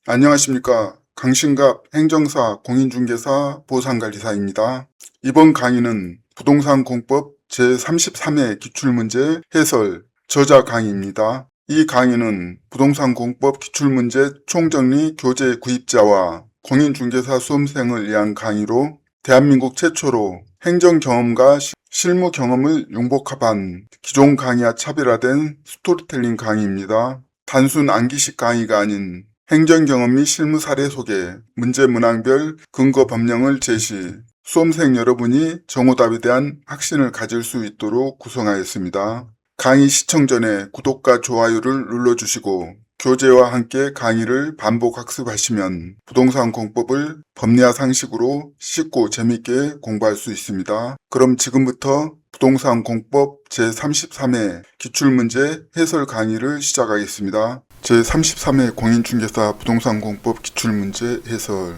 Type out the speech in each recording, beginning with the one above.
안녕하십니까. 강신갑 행정사 공인중개사 보상관리사입니다. 이번 강의는 부동산 공법 제33회 기출문제 해설 저자 강의입니다. 이 강의는 부동산 공법 기출문제 총정리 교재 구입자와 공인중개사 수험생을 위한 강의로 대한민국 최초로 행정 경험과 실무 경험을 융복합한 기존 강의와 차별화된 스토리텔링 강의입니다. 단순 암기식 강의가 아닌 행정 경험 및 실무 사례 소개, 문제 문항별 근거 법령을 제시, 수험생 여러분이 정오답에 대한 확신을 가질 수 있도록 구성하였습니다. 강의 시청 전에 구독과 좋아요를 눌러주시고 교재와 함께 강의를 반복 학습하시면 부동산 공법을 법리와 상식으로 쉽고 재밌게 공부할 수 있습니다. 그럼 지금부터 부동산 공법 제33회 기출문제 해설 강의를 시작하겠습니다. 제33회 공인중개사 부동산 공법 기출문제 해설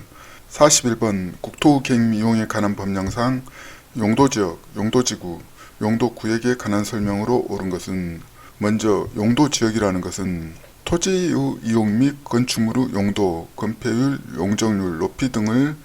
41번 국토계획 이용에 관한 법령상 용도지역, 용도지구, 용도구역에 관한 설명으로 옳은 것은 먼저 용도지역이라는 것은 토지의 이용 및 건축물의 용도, 건폐율, 용적률, 높이 등을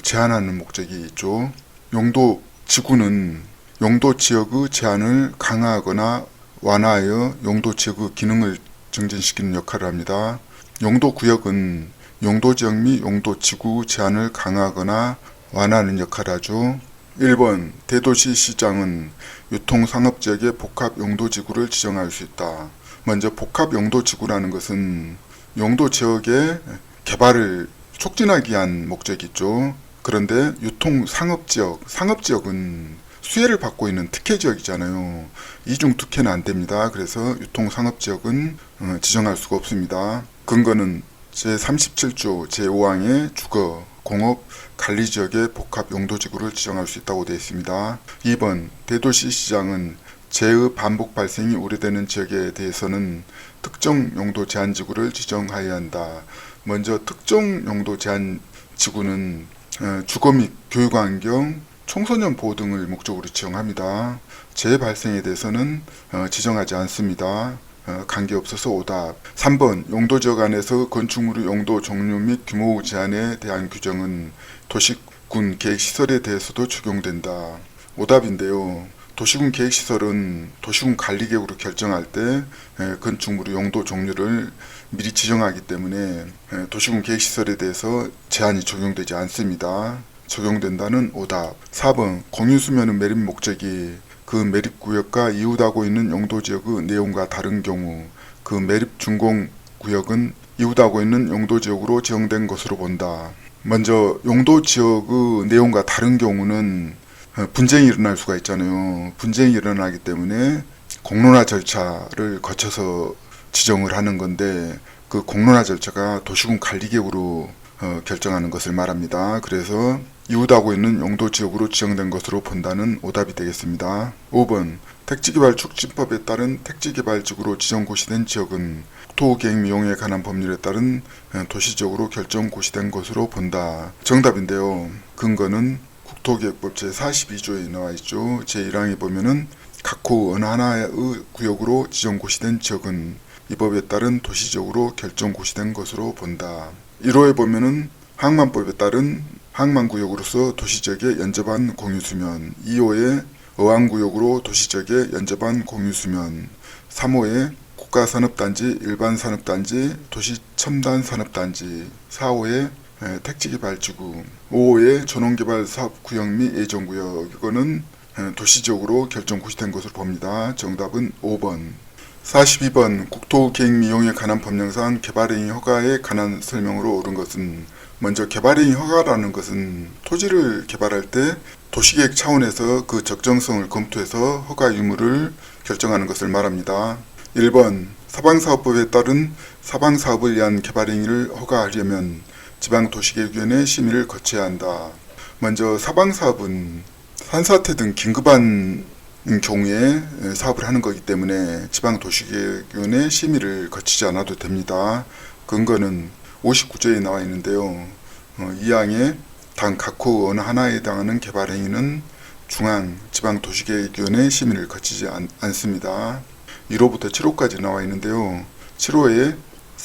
제한하는 목적이 있죠. 용도지구는 용도지역의 제한을 강화하거나 완화하여 용도지역의 기능을 증진시키는 역할을 합니다. 용도구역은 용도지역 및 용도지구 제한을 강화하거나 완화하는 역할을 하죠. 1번 대도시 시장은 유통상업지역의 복합용도지구를 지정할 수 있다. 먼저 복합용도지구라는 것은 용도지역의 개발을 촉진하기 위한 목적이 있죠. 그런데 유통상업지역, 상업지역은 수혜를 받고 있는 특혜지역이잖아요. 이중 특혜는 안 됩니다. 그래서 유통상업지역은 지정할 수가 없습니다. 근거는 제37조 제5항의 주거, 공업, 관리지역의 복합용도지구를 지정할 수 있다고 되어 있습니다. 2번 대도시 시장은 재의 반복 발생이 우려되는 지역에 대해서는 특정 용도 제한지구를 지정하여야 한다. 먼저 특정 용도 제한지구는 주거 및 교육환경, 청소년 보호 등을 목적으로 지정합니다. 재해 발생에 대해서는 지정하지 않습니다. 관계없어서 오답. 3번 용도지역 안에서 건축물의 용도 종류 및 규모 제한에 대한 규정은 도시군 계획시설에 대해서도 적용된다. 오답인데요. 도시군 계획시설은 도시군 관리계획으로 결정할 때 건축물의 용도 종류를 미리 지정하기 때문에 도시군 계획시설에 대해서 제한이 적용되지 않습니다. 적용된다는 오답. 4번 공유수면의 매립 목적이 그 매립구역과 이웃하고 있는 용도지역의 내용과 다른 경우 그 매립 준공구역은 이웃하고 있는 용도지역으로 지정된 것으로 본다. 먼저 용도지역의 내용과 다른 경우는 분쟁이 일어날 수가 있잖아요. 분쟁이 일어나기 때문에 공론화 절차를 거쳐서 지정을 하는 건데 그 공론화 절차가 도시군 관리계획으로 결정하는 것을 말합니다. 그래서 이웃하고 있는 용도지역으로 지정된 것으로 본다는 오답이 되겠습니다. 5번 택지개발 촉진법에 따른 택지개발지구로 지정고시된 지역은 국토계획 미용에 관한 법률에 따른 도시적으로 결정고시된 것으로 본다. 정답인데요. 근거는 국토계획법 제42조에 나와있죠. 제1항에 보면은 각호 어느 하나의 구역으로 지정고시된 지역은 이 법에 따른 도시적으로 결정고시된 것으로 본다. 1호에 보면은 항만법에 따른 항만구역으로서 도시지역에 연접한 공유수면, 2호에 어항구역으로 도시지역에 연접한 공유수면, 3호에 국가산업단지, 일반산업단지, 도시첨단산업단지, 4호에 택지개발지구, 5호에 전원개발사업구역 및 예정구역, 이거는 도시적으로 결정고시된 것으로 봅니다. 정답은 5번. 42번 국토계획 미용에 관한 법령상 개발행위 허가에 관한 설명으로 옳은 것은 먼저 개발행위 허가라는 것은 토지를 개발할 때 도시계획 차원에서 그 적정성을 검토해서 허가 유무를 결정하는 것을 말합니다. 1번 사방사업법에 따른 사방사업을 위한 개발행위를 허가하려면 지방도시계획위원회 심의를 거쳐야 한다. 먼저 사방사업은 산사태 등 긴급한 경우에 사업을 하는 거기 때문에 지방도시계획위원회 심의를 거치지 않아도 됩니다. 근거는 59조에 나와 있는데요. 2항에 단 각호 어느 하나에 해당하는 개발행위는 중앙 지방도시계획위원회 심의를 거치지 않습니다. 1호부터 7호까지 나와 있는데요. 7호에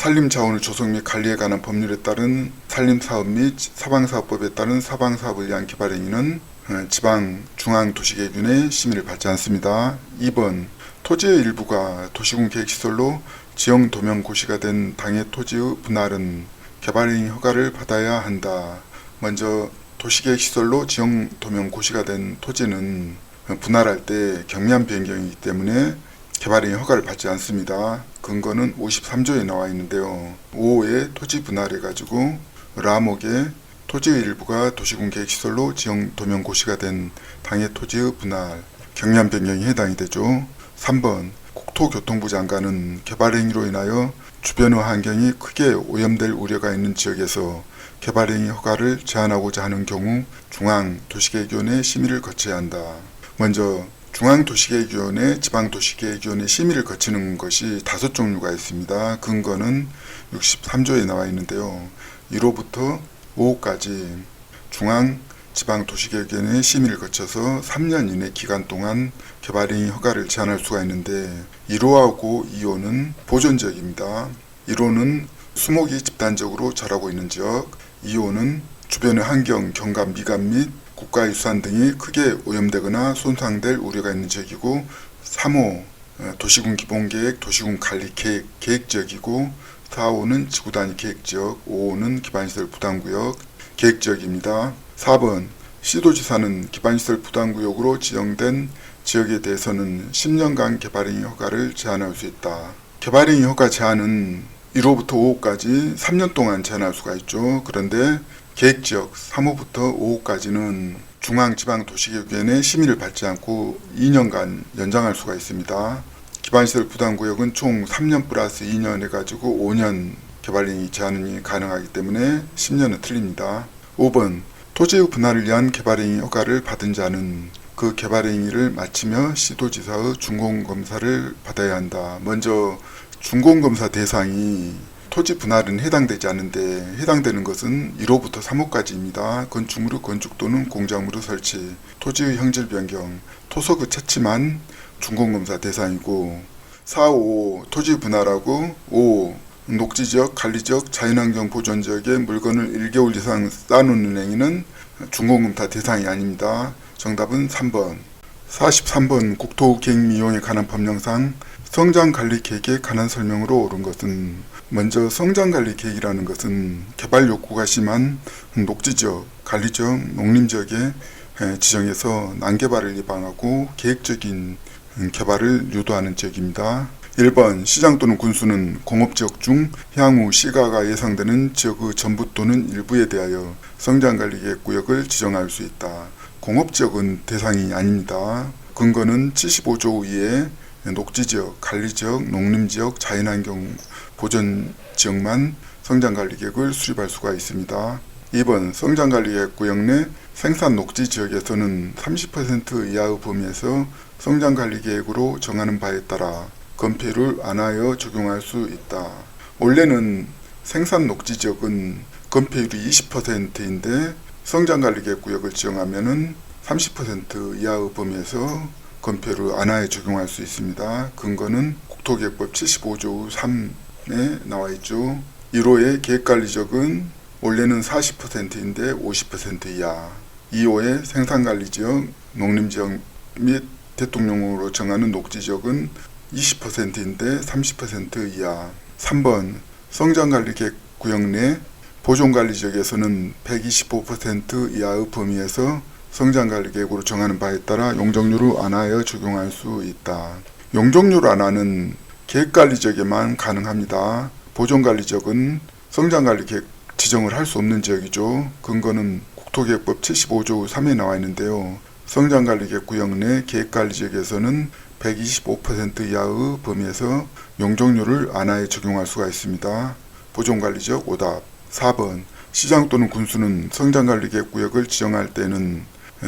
산림자원의 조성 및 관리에 관한 법률에 따른 산림사업 및 사방사업법에 따른 사방사업을 위한 개발 행위는 지방, 중앙 도시계획위원회 심의를 받지 않습니다. 2번 토지의 일부가 도시군 계획시설로 지형 도면 고시가 된 당해 토지의 분할은 개발행위 허가를 받아야 한다. 먼저 도시계획시설로 지형 도면 고시가 된 토지는 분할할 때 경미한 변경이기 때문에 개발행위 허가를 받지 않습니다. 근거는 53조에 나와 있는데요. 5호에 토지 분할해가지고 라목에 토지의 일부가 도시군 계획시설로 지형 도면 고시가 된 당해 토지의 분할, 경미한 변경이 해당이 되죠. 3번 국토교통부 장관은 개발행위로 인하여 주변의 환경이 크게 오염될 우려가 있는 지역에서 개발행위 허가를 제한하고자 하는 경우 중앙도시계획위원회 심의를 거쳐야 한다. 먼저 중앙도시계획위원회, 지방도시계획위원회 심의를 거치는 것이 5종류가 있습니다. 근거는 63조에 나와 있는데요. 1호부터 5호까지 중앙, 지방도시계획위원회 심의를 거쳐서 3년 이내 기간 동안 개발행위 허가를 제한할 수가 있는데 1호하고 2호는 보존지역입니다. 1호는 수목이 집단적으로 자라고 있는 지역, 2호는 주변의 환경, 경관, 미관 및 국가유산 등이 크게 오염되거나 손상될 우려가 있는 지역이고 3호 도시군 기본계획, 도시군 관리계획, 계획지역이고 4호는 지구단위 계획지역, 5호는 기반시설 부담구역, 계획지역입니다. 4번 시도지사는 기반시설 부담구역으로 지정된 지역에 대해서는 10년간 개발행위 허가를 제한할 수 있다. 개발행위 허가 제한은 1호부터 5호까지 3년 동안 제한할 수가 있죠. 그런데 계획지역 3호부터 5호까지는 중앙지방도시계획위원회 심의를 받지 않고 2년간 연장할 수가 있습니다. 기반시설 부담구역은 총 3년 플러스 2년 해가지고 5년 개발행위 제한이 가능하기 때문에 10년은 틀립니다. 5번 토지의 분할을 위한 개발행위 허가를 받은 자는 그 개발행위를 마치며 시도지사의 준공검사를 받아야 한다. 먼저 준공검사 대상이 토지 분할은 해당되지 않는데 해당되는 것은 1호부터 3호까지입니다. 건축물의 건축 또는 공작물의 설치, 토지의 형질 변경, 토속의 채취만 준공검사 대상이고 4, 5 토지 분할하고 5 녹지지역, 관리지역, 자연환경 보존지역에 물건을 1개월 이상 쌓아놓는 행위는 준공검사 대상이 아닙니다. 정답은 3번. 43번 국토계획미용에 관한 법령상 성장관리계획에 관한 설명으로 옳은 것은 먼저 성장관리계획이라는 것은 개발 욕구가 심한 녹지지역, 관리지역, 농림지역에 지정해서 난개발을 예방하고 계획적인 개발을 유도하는 지역입니다. 1번 시장 또는 군수는 공업지역 중 향후 시가가 예상되는 지역의 전부 또는 일부에 대하여 성장관리계획구역을 지정할 수 있다. 공업지역은 대상이 아닙니다. 근거는 75조 이에 녹지지역, 관리지역, 농림지역, 자연환경 보전지역만 성장관리계획을 수립할 수가 있습니다. 2번 성장관리계획구역 내 생산 녹지지역에서는 30% 이하의 범위에서 성장관리계획으로 정하는 바에 따라 건폐율을 안하여 적용할 수 있다. 원래는 생산 녹지지역은 건폐율이 20%인데 성장관리계획구역을 지정하면은 30% 이하의 범위에서 건폐율을 안하에 적용할 수 있습니다. 근거는 국토계획법 75조 3에 나와 있죠. 1호의 계획관리지역은 원래는 40%인데 50% 이하, 2호의 생산관리지역, 농림지역 및 대통령으로 정하는 녹지지역은 20%인데 30% 이하. 3번 성장관리계획구역 내 보존관리지역에서는 125% 이하의 범위에서 성장관리계획으로 정하는 바에 따라 용적률을 안하여 적용할 수 있다. 용적률 안하는 계획관리지역에만 가능합니다. 보존관리지역은 성장관리계획 지정을 할 수 없는 지역이죠. 근거는 국토계획법 75조 3에 나와 있는데요. 성장관리계획구역 내 계획관리지역에서는 125% 이하의 범위에서 용적률을 안하에 적용할 수가 있습니다. 보존관리지역 오답. 4번 시장 또는 군수는 성장관리계획구역을 지정할 때는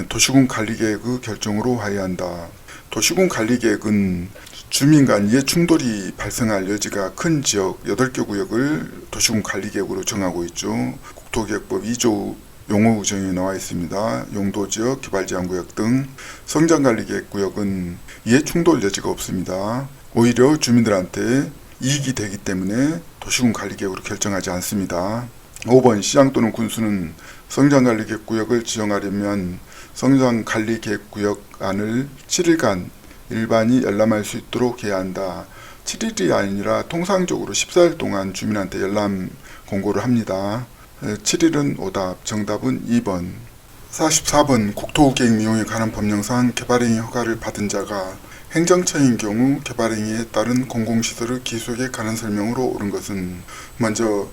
도시군 관리계획의 결정으로 하여한다. 도시군 관리계획은 주민 간 이해 충돌이 발생할 여지가 큰 지역 8개 구역을 도시군 관리계획으로 정하고 있죠. 국토계획법 2조 용어구정에 나와 있습니다. 용도지역, 개발제한구역 등 성장관리계획구역은 이해 충돌 여지가 없습니다. 오히려 주민들한테 이익이 되기 때문에 도시군 관리계획으로 결정하지 않습니다. 5번 시장 또는 군수는 성장관리계획구역을 지정하려면 성장관리계획구역안을 7일간 일반이 열람할 수 있도록 해야 한다. 7일이 아니라 통상적으로 14일 동안 주민한테 열람 공고를 합니다. 7일은 오답, 정답은 2번. 44번 국토계획 미용에 관한 법령상 개발행위 허가를 받은 자가 행정처인 경우 개발행위에 따른 공공시설의 기속에 관한 설명으로 옳은 것은, 먼저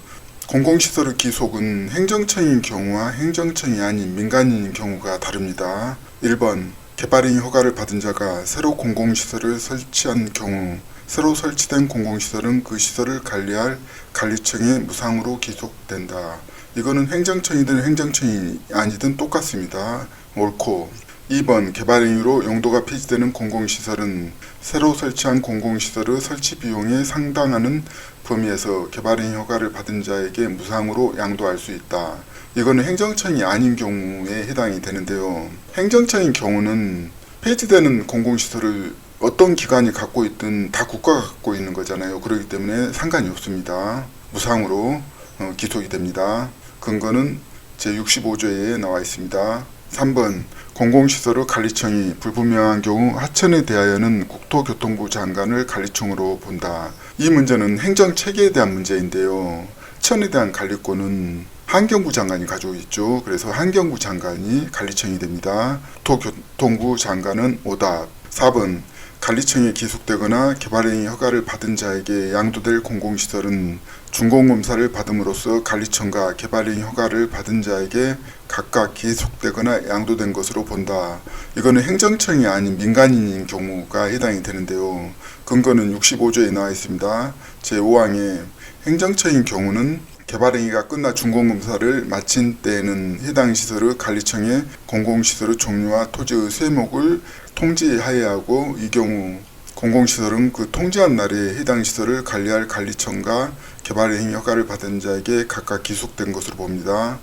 공공시설의 기속은 행정처인 경우와 행정처이 아닌 민간인인 경우가 다릅니다. 1번 개발행위 허가를 받은 자가 새로 공공시설을 설치한 경우 새로 설치된 공공시설은 그 시설을 관리할 관리청에 무상으로 기속된다. 이거는 행정청이든 행정청이 아니든 똑같습니다. 옳고, 2번 개발행위로 용도가 폐지되는 공공시설은 새로 설치한 공공시설의 설치 비용에 상당하는 범위에서 개발행위 허가를 받은 자에게 무상으로 양도할 수 있다. 이거는 행정청이 아닌 경우에 해당이 되는데요. 행정청인 경우는 폐지되는 공공시설을 어떤 기관이 갖고 있든 다 국가가 갖고 있는 거잖아요. 그렇기 때문에 상관이 없습니다. 무상으로 기속이 됩니다. 근거는 제65조에 나와 있습니다. 3번 공공시설의 관리청이 불분명한 경우 하천에 대하여는 국토교통부 장관을 관리청으로 본다. 이 문제는 행정체계에 대한 문제인데요. 하천에 대한 관리권은 환경부 장관이 가지고 있죠. 그래서 환경부 장관이 관리청이 됩니다. 국토교통부 장관은 오답. 4번 관리청에 기속되거나 개발행위 허가를 받은 자에게 양도될 공공시설은 준공검사를 받음으로써 관리청과 개발행위 허가를 받은 자에게 각각 기속되거나 양도된 것으로 본다. 이거는 행정청이 아닌 민간인인 경우가 해당이 되는데요. 근거는 65조에 나와 있습니다. 제5항에 행정청인 경우는 개발행위가 끝나 준공검사를 마친 때에는 해당 시설의 관리청에 공공시설의 종류와 토지의 세목을 통지하여야 하고, 이 경우 공공시설은 그 통지한 날에 해당 시설을 관리할 관리청과 개발행위 허가를 받은 자에게 각각 기속된 것으로 봅니다.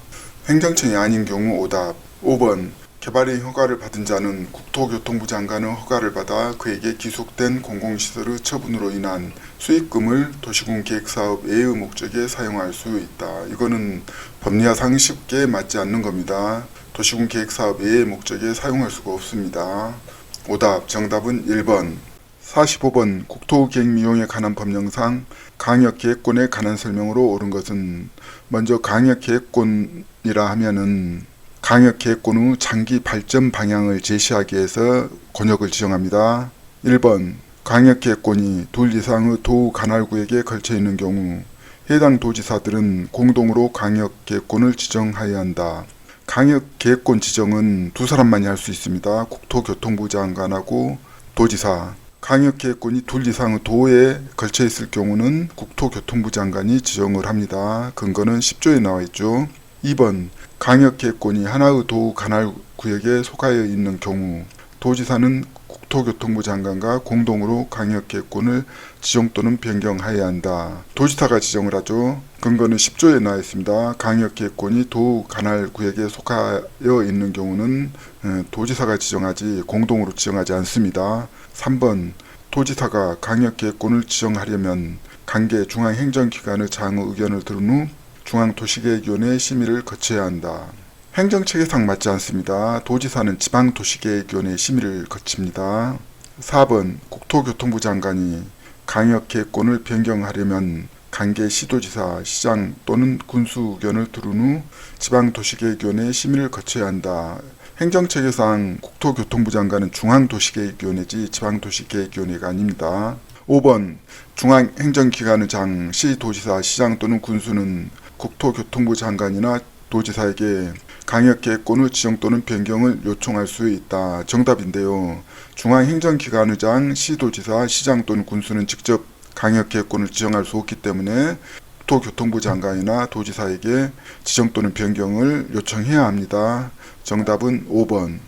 행정청이 아닌 경우 오답. 5번 개발행위 허가를 받은 자는 국토교통부 장관의 허가를 받아 그에게 기속된 공공시설의 처분으로 인한 수익금을 도시군 계획사업 외의 목적에 사용할 수 있다. 이거는 법리화상 쉽게 맞지 않는 겁니다. 도시군 계획사업 외의 목적에 사용할 수가 없습니다. 오답, 정답은 1번. 45번 국토계획미용에 관한 법령상 강역계획권에 관한 설명으로 옳은 것은, 먼저 강역계획권이라 하면은 강역계획권 후 장기 발전 방향을 제시하기 위해서 권역을 지정합니다. 1번 강역계획권이 둘 이상의 도우 관할구역에 걸쳐 있는 경우 해당 도지사들은 공동으로 강역계획권을 지정하여야 한다. 강역계획권 지정은 두 사람만이 할 수 있습니다. 국토교통부 장관하고 도지사. 강역계획권이 둘 이상의 도에 걸쳐 있을 경우는 국토교통부 장관이 지정을 합니다. 근거는 10조에 나와 있죠. 2번 강역계획권이 하나의 도우 관할구역에 속하여 있는 경우 도지사는 국토교통부 장관과 공동으로 강역계획권을 지정 또는 변경하여야 한다. 도지사가 지정을 하죠. 근거는 10조에 나와 있습니다. 강역계획권이 도우 관할구역에 속하여 있는 경우는 도지사가 지정하지 공동으로 지정하지 않습니다. 3번 도지사가 강역계획권을 지정하려면 관계 중앙행정기관의 장의 의견을 들은 후 중앙도시계획위원회 심의를 거쳐야 한다. 행정체계상 맞지 않습니다. 도지사는 지방도시계획위원회 심의를 거칩니다. 4번 국토교통부 장관이 강역계획권을 변경하려면 관계 시도지사, 시장 또는 군수 의견을 들은 후 지방도시계획위원회 심의를 거쳐야 한다. 행정체계상 국토교통부 장관은 중앙도시계획위원회지 지방도시계획위원회가 아닙니다. 5번 중앙행정기관의 장, 시도지사, 시장 또는 군수는 국토교통부 장관이나 도지사에게 강역계획권의 지정 또는 변경을 요청할 수 있다. 정답인데요. 중앙행정기관의 장, 시도지사, 시장 또는 군수는 직접 강역계획권을 지정할 수 없기 때문에 국토교통부 장관이나 도지사에게 지정 또는 변경을 요청해야 합니다. 정답은 5번.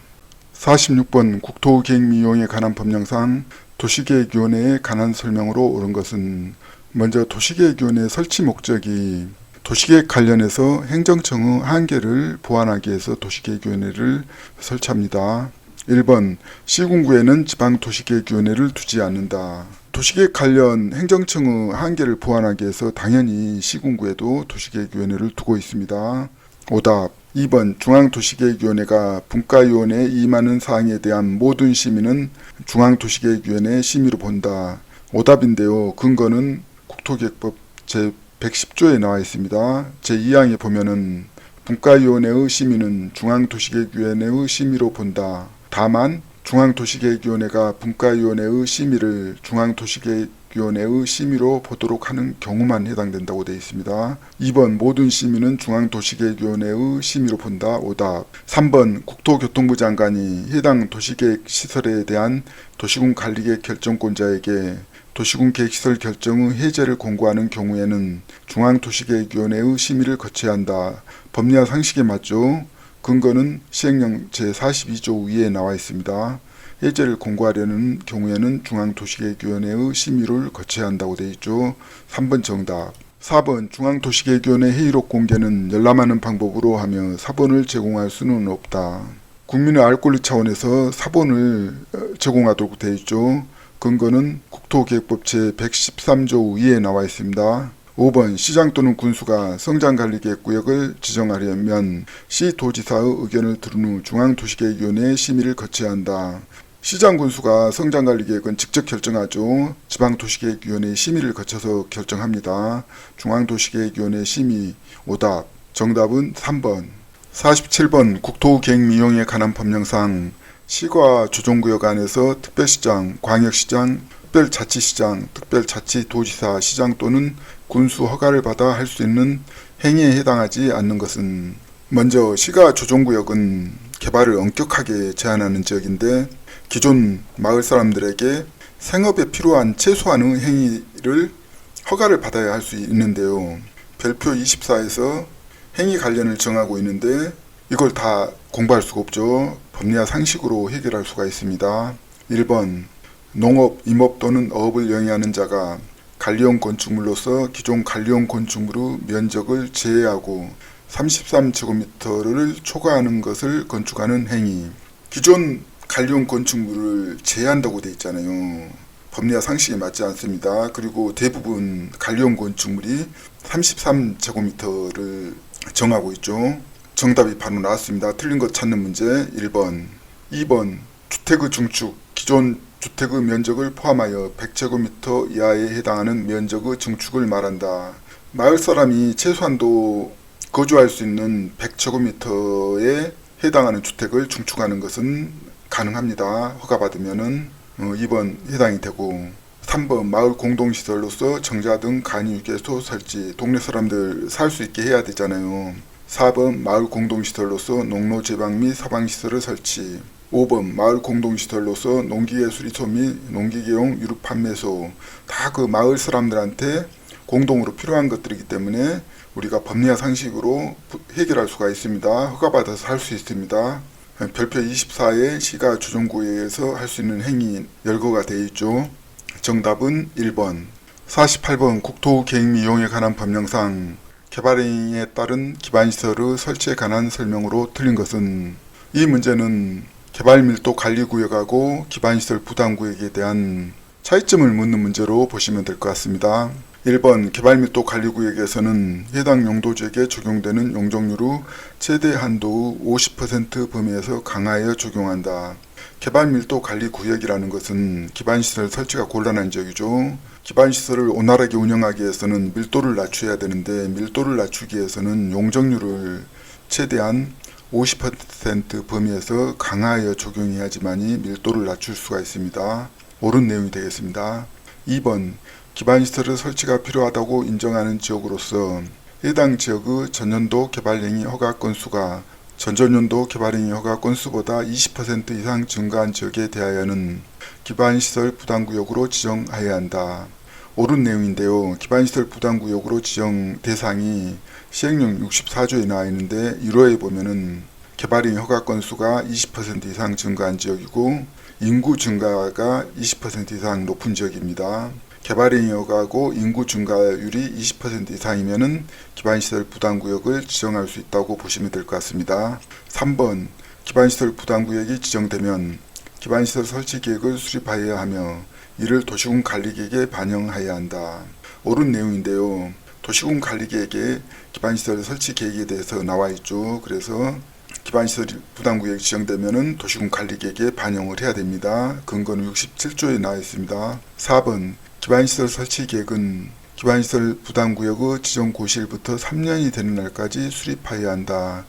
46번 국토계획미용에 관한 법령상 도시계획위원회에 관한 설명으로 옳은 것은, 먼저 도시계획위원회 설치 목적이 도시계획 관련해서 행정청의 한계를 보완하기 위해서 도시계획위원회를 설치합니다. 1번 시군구에는 지방도시계획위원회를 두지 않는다. 도시계획 관련 행정청의 한계를 보완하기 위해서 당연히 시군구에도 도시계획위원회를 두고 있습니다. 오답 2번 중앙도시계획위원회가 분과위원회에 임하는 사항에 대한 모든 심의는 중앙도시계획위원회의 심의로 본다. 오답인데요. 근거는 국토계획법 제110조에 나와 있습니다. 제2항에 보면은 분과위원회의 심의는 중앙도시계획위원회의 심의로 본다. 다만 중앙도시계획위원회가 분과위원회의 심의를 중앙도시계획위원회의 심의로 보도록 하는 경우만 해당된다고 되어 있습니다. 2번 모든 심의는 중앙도시계획위원회의 심의로 본다. 오답 3번 국토교통부 장관이 해당 도시계획 시설에 대한 도시군 관리계획 결정권자에게 도시군 계획시설 결정의 해제를 공고하는 경우에는 중앙도시계획위원회의 심의를 거쳐야 한다. 법리와 상식에 맞죠? 근거는 시행령 제42조 위에 나와 있습니다. 해제를 공고하려는 경우에는 중앙도시계획위원회의 심의를 거쳐야 한다고 되어 있죠. 3번 정답. 4번 중앙도시계획위원회 회의록 공개는 열람하는 방법으로 하며 사본을 제공할 수는 없다. 국민의 알 권리 차원에서 사본을 제공하도록 되어 있죠. 근거는 국토계획법 제113조 위에 나와 있습니다. 5번 시장 또는 군수가 성장관리계획구역을 지정하려면 시도지사의 의견을 들은 후 중앙도시계획위원회의 심의를 거쳐야 한다. 시장 군수가 성장관리계획은 직접 결정하죠. 지방도시계획위원회의 심의를 거쳐서 결정합니다. 중앙도시계획위원회 심의. 오답. 정답은 3번. 47번 국토계획미용에 관한 법령상 시과 조정구역 안에서 특별시장, 광역시장, 특별자치시장, 특별자치도지사, 시장 또는 군수 허가를 받아 할 수 있는 행위에 해당하지 않는 것은 먼저 시가 조정구역은 개발을 엄격하게 제한하는 지역인데 기존 마을 사람들에게 생업에 필요한 최소한의 행위를 허가를 받아야 할 수 있는데요. 별표 24에서 행위 관련을 정하고 있는데 이걸 다 공부할 수가 없죠. 법리와 상식으로 해결할 수가 있습니다. 1번 농업, 임업 또는 어업을 영위하는 자가 관리용 건축물로서 기존 관리용 건축물의 면적을 제외하고 33제곱미터를 초과하는 것을 건축하는 행위. 기존 관리용 건축물을 제외한다고 되어 있잖아요. 법리와 상식에 맞지 않습니다. 그리고 대부분 관리용 건축물이 33제곱미터를 정하고 있죠. 정답이 바로 나왔습니다. 틀린 것 찾는 문제 1번. 2번 주택의 증축. 기존 주택의 면적을 포함하여 100제곱미터 이하에 해당하는 면적의 증축을 말한다. 마을 사람이 최소한도 거주할 수 있는 100제곱미터에 해당하는 주택을 증축하는 것은 가능합니다. 허가받으면은 2번 해당이 되고 3번 마을 공동시설로서 정자 등 간이유계소 설치. 동네 사람들 살 수 있게 해야 되잖아요. 4번 마을 공동시설로서 농로 제방 및 사방시설을 설치. 5번 마을 공동시설로서 농기계 수리소 및 농기계용 유류 판매소. 다 그 마을 사람들한테 공동으로 필요한 것들이기 때문에 우리가 법리와 상식으로 해결할 수가 있습니다. 허가받아서 할 수 있습니다. 별표 24에 시가 조정구역에서 할 수 있는 행위 열거가 되어 있죠. 정답은 1번. 48번 국토계획미용에 관한 법령상 개발행위에 따른 기반시설의 설치에 관한 설명으로 틀린 것은 이 문제는 개발밀도 관리구역하고 기반시설 부담구역에 대한 차이점을 묻는 문제로 보시면 될 것 같습니다. 1번 개발밀도 관리구역에서는 해당 용도지역에 적용되는 용적률의 최대 한도의 50% 범위에서 강하여 적용한다. 개발밀도 관리구역이라는 것은 기반시설 설치가 곤란한 지역이죠. 기반시설을 원활하게 운영하기 위해서는 밀도를 낮춰야 되는데 밀도를 낮추기 위해서는 용적률을 최대한 50% 범위에서 강하여 적용해야지만이 밀도를 낮출 수가 있습니다. 옳은 내용이 되겠습니다. 2번 기반시설의 설치가 필요하다고 인정하는 지역으로서 해당 지역의 전년도 개발행위 허가 건수가 전전년도 개발행위 허가 건수보다 20% 이상 증가한 지역에 대하여는 기반시설 부담구역으로 지정해야 한다. 옳은 내용인데요. 기반시설 부담구역으로 지정 대상이 시행령 64조에 나와 있는데 1호에 보면은 개발행위 허가 건수가 20% 이상 증가한 지역이고 인구 증가가 20% 이상 높은 지역입니다. 개발행위 허가하고 인구 증가율이 20% 이상이면은 기반시설 부담구역을 지정할 수 있다고 보시면 될 것 같습니다. 3번 기반시설 부담구역이 지정되면 기반시설 설치 계획을 수립하여야 하며 이를 도시군 관리계획에 반영해야 한다. 옳은 내용인데요. 도시군 관리계획에 기반시설 설치 계획에 대해서 나와 있죠. 그래서 기반시설 부담구역이 지정되면은 도시군 관리계획에 반영을 해야 됩니다. 근거는 67조에 나와 있습니다. 4번 기반시설 설치 계획은 기반시설 부담구역의 지정 고시일부터 3년이 되는 날까지 수립하여야 한다.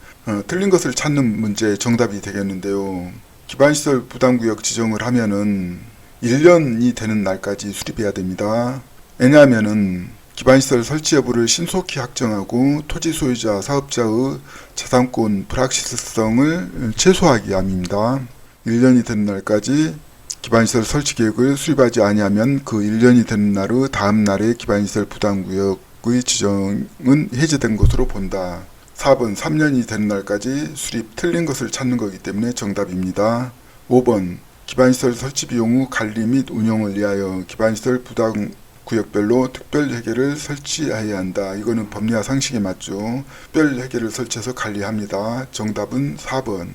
틀린 것을 찾는 문제의 정답이 되겠는데요. 기반시설 부담구역 지정을 하면은 1년이 되는 날까지 수립해야 됩니다. 왜냐하면은 기반시설 설치 여부를 신속히 확정하고 토지 소유자, 사업자의 자산권 불확실성을 최소화하기 위함입니다. 1년이 되는 날까지 기반시설 설치 계획을 수립하지 아니하면 그 1년이 되는 날의 다음 날에 기반시설 부담구역의 지정은 해제된 것으로 본다. 4번 3년이 되는 날까지 수립 틀린 것을 찾는 것이기 때문에 정답입니다. 5번 기반시설 설치 비용 후 관리 및 운영을 위하여 기반시설 부담구역별로 특별 회계를 설치해야 한다. 이거는 법리와 상식에 맞죠. 특별 회계를 설치해서 관리합니다. 정답은 4번.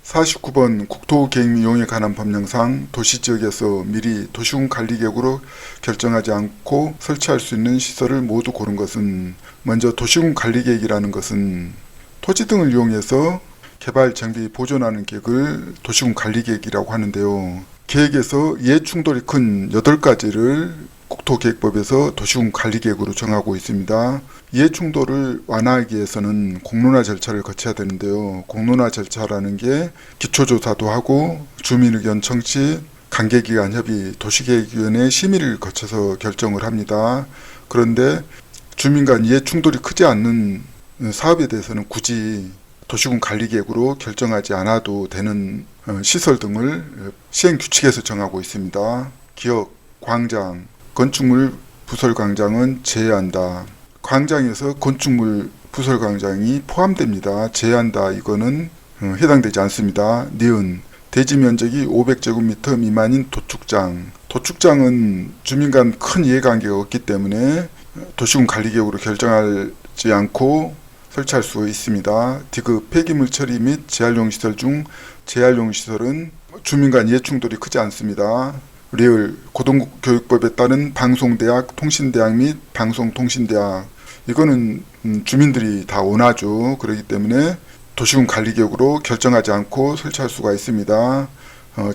49번 국토계획 이용에 관한 법령상 도시지역에서 미리 도시군 관리계획으로 결정하지 않고 설치할 수 있는 시설을 모두 고른 것은, 먼저 도시군 관리계획이라는 것은 토지 등을 이용해서 개발, 정비, 보존하는 계획을 도시군 관리계획이라고 하는데요. 계획에서 이해충돌이 큰 8가지를 국토계획법에서 도시군 관리계획으로 정하고 있습니다. 이해충돌을 완화하기 위해서는 공론화 절차를 거쳐야 되는데요. 공론화 절차라는 게 기초조사도 하고 주민의견 청취, 관계기관 협의, 도시계획위원회 심의를 거쳐서 결정을 합니다. 그런데 주민 간 이해충돌이 크지 않는 사업에 대해서는 굳이 도시군 관리계획으로 결정하지 않아도 되는 시설 등을 시행규칙에서 정하고 있습니다. 기업, 광장, 건축물 부설 광장은 제외한다. 광장에서 건축물 부설 광장이 포함됩니다. 제외한다. 이거는 해당되지 않습니다. 니은 대지 면적이 500제곱미터 미만인 도축장. 도축장은 주민 간 큰 이해관계가 없기 때문에 도시군 관리계획으로 결정하지 않고 설치할 수 있습니다. 디귿 폐기물 처리 및 재활용 시설 중 재활용 시설은 주민 간 이해충돌이 크지 않습니다. 리을 고등교육법에 따른 방송대학, 통신대학 및 방송통신대학, 이거는 주민들이 다 원하죠. 그렇기 때문에 도시군 관리계획으로 결정하지 않고 설치할 수가 있습니다.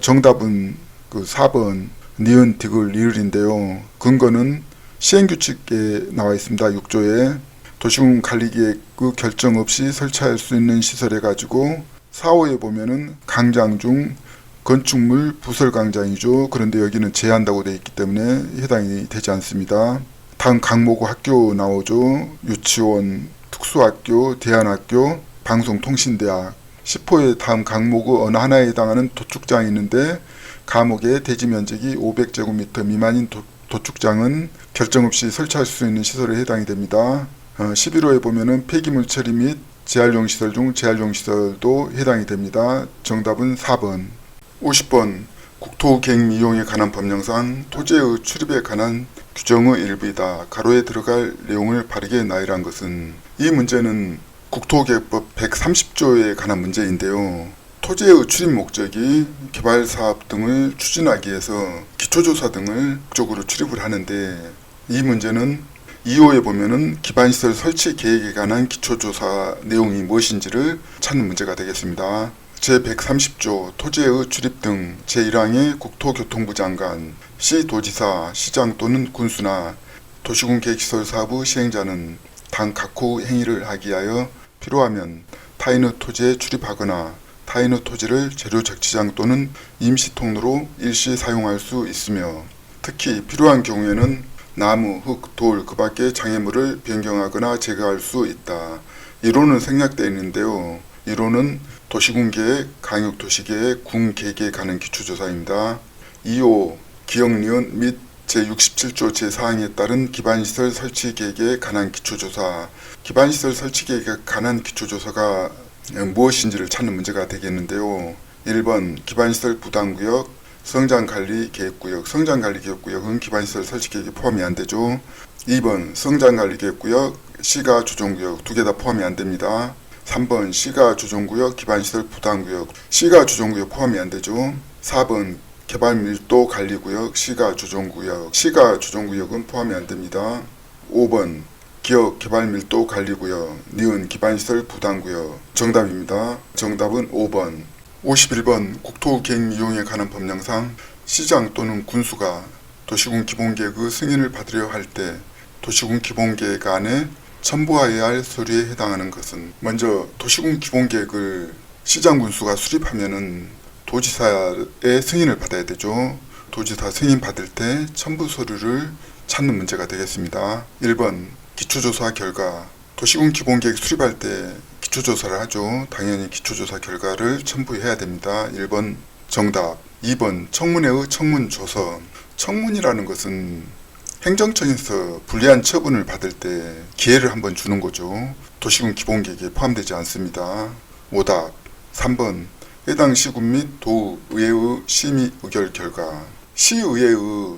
정답은 그 4번 니은, 디귿, 리을인데요. 근거는 시행규칙에 나와 있습니다. 6조에 도시군 관리계획 결정 없이 설치할 수 있는 시설 해가지고 4호에 보면은 강장 중 건축물 부설 광장이죠. 그런데 여기는 제한다고 되어 있기 때문에 해당이 되지 않습니다. 다음 강목의 학교 나오죠. 유치원, 특수학교, 대안학교, 방송통신대학. 10호의 다음 강목의 어느 하나에 해당하는 도축장이 있는데 감옥의 대지 면적이 500제곱미터 미만인 도축장은 결정 없이 설치할 수 있는 시설에 해당이 됩니다. 11호에 보면은 폐기물 처리 및 재활용 시설 중 재활용 시설도 해당이 됩니다. 정답은 4번. 50번 국토계획 이용에 관한 법령상 토지의 출입에 관한 규정의 일부이다. 가로에 들어갈 내용을 바르게 나열한 것은, 이 문제는 국토계획법 130조에 관한 문제인데요. 토지의 출입 목적이 개발사업 등을 추진하기 위해서 기초조사 등을 목적으로 출입을 하는데, 이 문제는 2호에 보면은 기반시설 설치 계획에 관한 기초조사 내용이 무엇인지를 찾는 문제가 되겠습니다. 제130조 토지의 출입 등 제1항의 국토교통부 장관, 시도지사, 시장 또는 군수나 도시군 계획시설 사업의 시행자는 당 각호 행위를 하기 위하여 필요하면 타인의 토지에 출입하거나 타인의 토지를 재료 적치장 또는 임시통로로 일시 사용할 수 있으며, 특히 필요한 경우에는 나무, 흙, 돌, 그 밖의 장애물을 변경하거나 제거할 수 있다. 이론은 생략되어 있는데요. 이론은 도시군계획, 강역도시계획, 군계획에 관한 기초조사입니다. 2호 기역니은 및 제67조 제4항에 따른 기반시설 설치계획에 관한 기초조사. 기반시설 설치계획에 관한 기초조사가 무엇인지를 찾는 문제가 되겠는데요. 1번 기반시설 부담구역, 성장관리계획구역. 성장관리계획구역은 기반시설 설치계획에 포함이 안되죠. 2번 성장관리계획구역, 시가조정구역, 두 개 다 포함이 안됩니다. 3번 시가조정구역, 기반시설 부담구역, 시가조정구역 포함이 안되죠. 4번 개발밀도 관리구역, 시가조정구역. 시가조정구역은 포함이 안됩니다. 5번 기업 개발밀도 관리구역, 니은 기반시설 부담구역. 정답입니다. 정답은 5번. 51번 국토계획이용에 관한 법령상 시장 또는 군수가 도시군 기본계획의 승인을 받으려 할 때 도시군 기본계획 안에 첨부해야 할 서류에 해당하는 것은, 먼저 도시군 기본계획을 시장 군수가 수립하면은 도지사의 승인을 받아야 되죠. 도지사 승인 받을 때 첨부 서류를 찾는 문제가 되겠습니다. 1번 기초조사 결과. 도시군 기본계획 수립할 때 기초조사를 하죠. 당연히 기초조사 결과를 첨부해야 됩니다. 1번 정답. 2번 청문회의 청문조서. 청문이라는 것은 행정청에서 불리한 처분을 받을 때 기회를 한번 주는 거죠. 도시군 기본계획에 포함되지 않습니다. 오답. 3번 해당 시군 및 도의회의 심의 의결 결과. 시의회의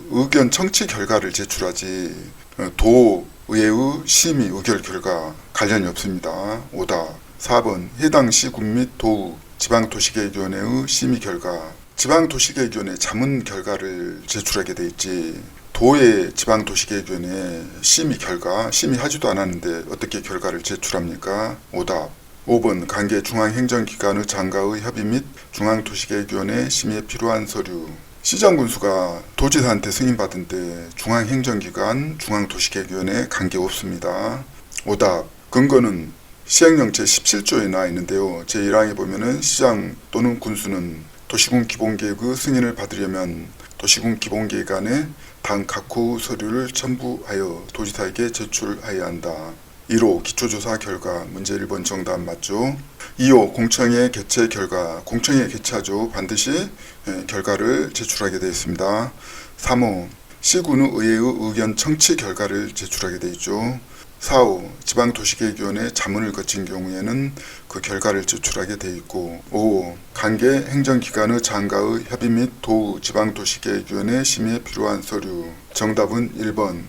의견 청취 결과를 제출하지 도의회의 심의 의결 결과 관련이 없습니다. 오답. 4번 해당 시군 및 도 지방도시계획위원회의 심의 결과. 지방도시계획위원회 자문 결과를 제출하게 돼 있지, 도의 지방도시계획위원회 심의 결과, 심의하지도 않았는데 어떻게 결과를 제출합니까? 오답. 5번 관계 중앙행정기관의 장과의 협의 및 중앙도시계획위원회 심의에 필요한 서류. 시장군수가 도지사한테 승인받은 때 중앙행정기관, 중앙도시계획위원회 관계 없습니다. 오답. 근거는 시행령 제17조에 나와 있는데요. 제1항에 보면은 시장 또는 군수는 도시군 기본계획의 승인을 받으려면 도시군 기본계획 안에 당 각호 서류를 첨부하여 도지사에게 제출해야 한다. 1호 기초조사 결과. 문제 1번 정답 맞죠? 2호 공청회 개최 결과. 공청회 개최하죠. 반드시 결과를 제출하게 되어 있습니다. 3호 시군의 의회의 의견 청취 결과를 제출하게 되어 있죠. 4호 지방도시계획위원회 자문을 거친 경우에는 그 결과를 제출하게 되어 있고, 5호 관계 행정기관의 장과의 협의 및 도 지방도시계획위원회 심의에 필요한 서류. 정답은 1번.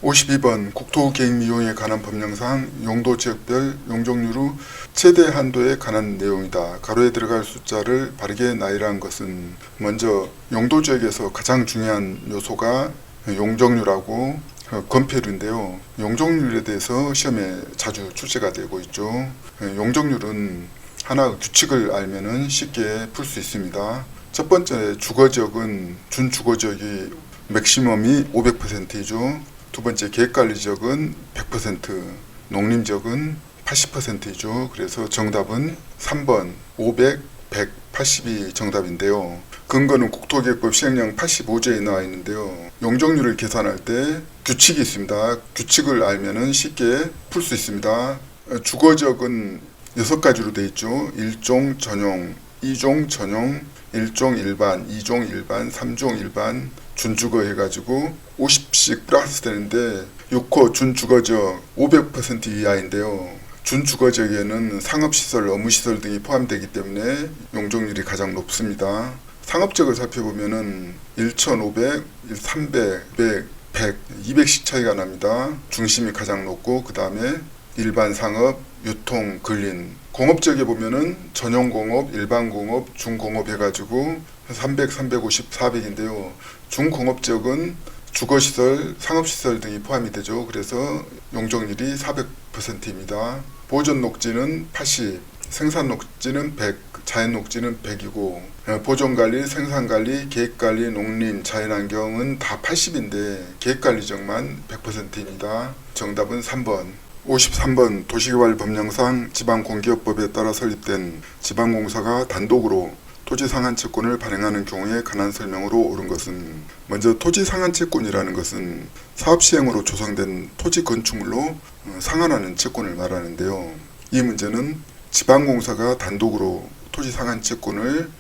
52번 국토계획이용에 관한 법령상 용도지역별 용적률의 최대 한도에 관한 내용이다. 가로에 들어갈 숫자를 바르게 나열한 것은, 먼저 용도지역에서 가장 중요한 요소가 용적률하고 건폐율인데요. 용적률에 대해서 시험에 자주 출제가 되고 있죠. 용적률은 하나의 규칙을 알면은 쉽게 풀 수 있습니다. 첫 번째 주거지역은 준주거지역이 맥시멈이 500%이죠. 두 번째 계획관리지역은 100%, 농림지역은 80%이죠. 그래서 정답은 3번 500, 100, 80이 정답인데요. 근거는 국토계획법 시행령 85조에 나와 있는데요. 용적률을 계산할 때 규칙이 있습니다. 규칙을 알면은 쉽게 풀 수 있습니다. 주거지역은 6가지로 되어 있죠. 1종 전용, 2종 전용, 1종 일반, 2종 일반, 3종 일반, 준주거 해가지고 50씩 플러스 되는데 6호 준주거지역 500% 이하인데요. 준주거지역에는 상업시설, 업무시설 등이 포함되기 때문에 용적률이 가장 높습니다. 상업지역을 살펴보면은 1,500, 300, 100, 100, 200씩 차이가 납니다. 중심이 가장 높고 그 다음에 일반 상업, 유통, 근린. 공업지역에 보면은 전용공업, 일반공업, 중공업 해가지고 300, 350, 400인데요. 중공업지역은 주거시설, 상업시설 등이 포함이 되죠. 그래서 용적률이 400%입니다. 보존녹지는 80, 생산녹지는 100, 자연녹지는 100이고, 보존관리, 생산관리, 계획관리, 농림, 자연환경은 다 80인데 계획관리지역만 100%입니다. 정답은 3번. 53번 도시개발법령상 지방공기업법에 따라 설립된 지방공사가 단독으로 토지상한채권을 발행하는 경우에 관한 설명으로 옳은 것은, 먼저 토지상한채권이라는 것은 사업시행으로 조성된 토지 건축물로 상환하는 채권을 말하는데요. 이 문제는 지방공사가 단독으로 토지상한채권을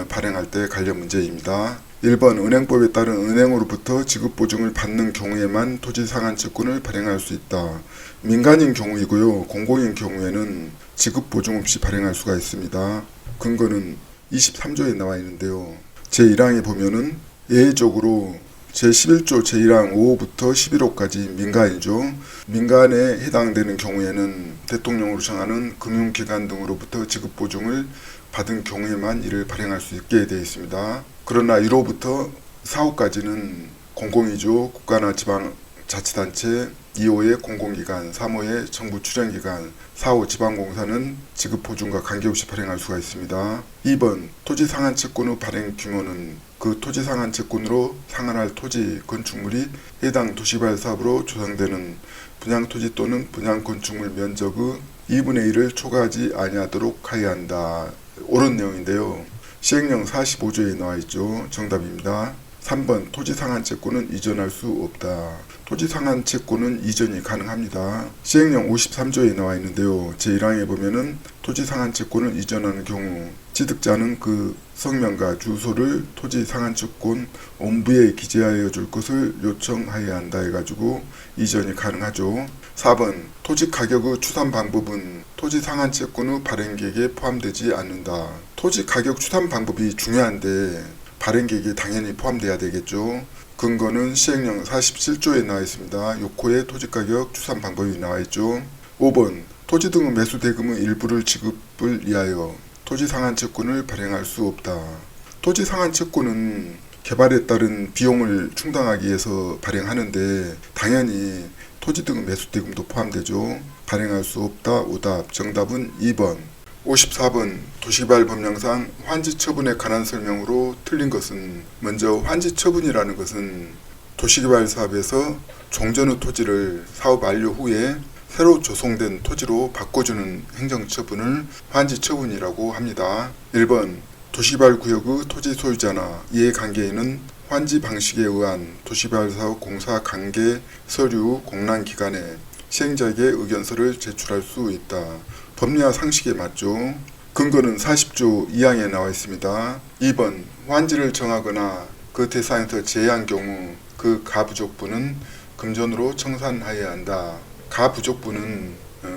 발행할 때 관련 문제입니다. 1번 은행법에 따른 은행으로부터 지급보증을 받는 경우에만 토지상한채권을 발행할 수 있다. 민간인 경우이고요. 공공인 경우에는 지급보증 없이 발행할 수가 있습니다. 근거는 23조에 나와 있는데요. 제1항에 보면은 예외적으로 제11조 제1항 5호부터 11호까지 민간이죠. 민간에 해당되는 경우에는 대통령으로 정하는 금융기관 등으로부터 지급보증을 받은 경우에만 이를 발행할 수 있게 되어 있습니다. 그러나 1호부터 4호까지는 공공위주 국가나 지방자치단체, 2호의 공공기관, 3호의 정부 출연기관, 4호 지방공사는 지급보증과 관계없이 발행할 수가 있습니다. 2번 토지상한채권의 발행 규모는 그 토지상한채권으로 상환할 토지, 건축물이 해당 도시발사업으로 조성되는 분양토지 또는 분양건축물 면적의 2분의 1을 초과하지 아니하도록 하여야 한다. 옳은 내용인데요. 시행령 45조에 나와있죠. 정답입니다. 3번 토지상한채권은 이전할 수 없다. 토지상한채권은 이전이 가능합니다. 시행령 53조에 나와 있는데요. 제1항에 보면은 토지상한채권을 이전하는 경우 취득자는 그 성명과 주소를 토지상한채권 원부에 기재하여 줄 것을 요청하여야 한다 해가지고 이전이 가능하죠. 4번 토지가격의 추산 방법은 토지상한채권의 발행계획에 포함되지 않는다. 토지가격 추산 방법이 중요한데 발행계획에 당연히 포함돼야 되겠죠. 근거는 시행령 47조에 나와 있습니다. 요코의 토지가격 추산 방법이 나와 있죠. 5번 토지 등의 매수 대금의 일부를 지급을 위하여 토지상한채권을 발행할 수 없다. 토지상한채권은 개발에 따른 비용을 충당하기 위해서 발행하는데 당연히 토지 등의 매수 대금도 포함되죠. 발행할 수 없다. 오답. 정답은 2번. 54번 도시개발 법령상 환지 처분에 관한 설명으로 틀린 것은 먼저 환지 처분이라는 것은 도시개발 사업에서 종전의 토지를 사업 완료 후에 새로 조성된 토지로 바꿔주는 행정처분을 환지 처분이라고 합니다. 1번 도시개발구역의 토지 소유자나 이해관계인은 환지 방식에 의한 도시개발사업 공사 관계 서류 공란기관에 시행자에게 의견서를 제출할 수 있다. 법리와 상식에 맞죠. 근거는 40조 2항에 나와 있습니다. 2번 환지를 정하거나 그 대상에서 제외한 경우 그 가부족부는 금전으로 청산하여야 한다. 가부족부는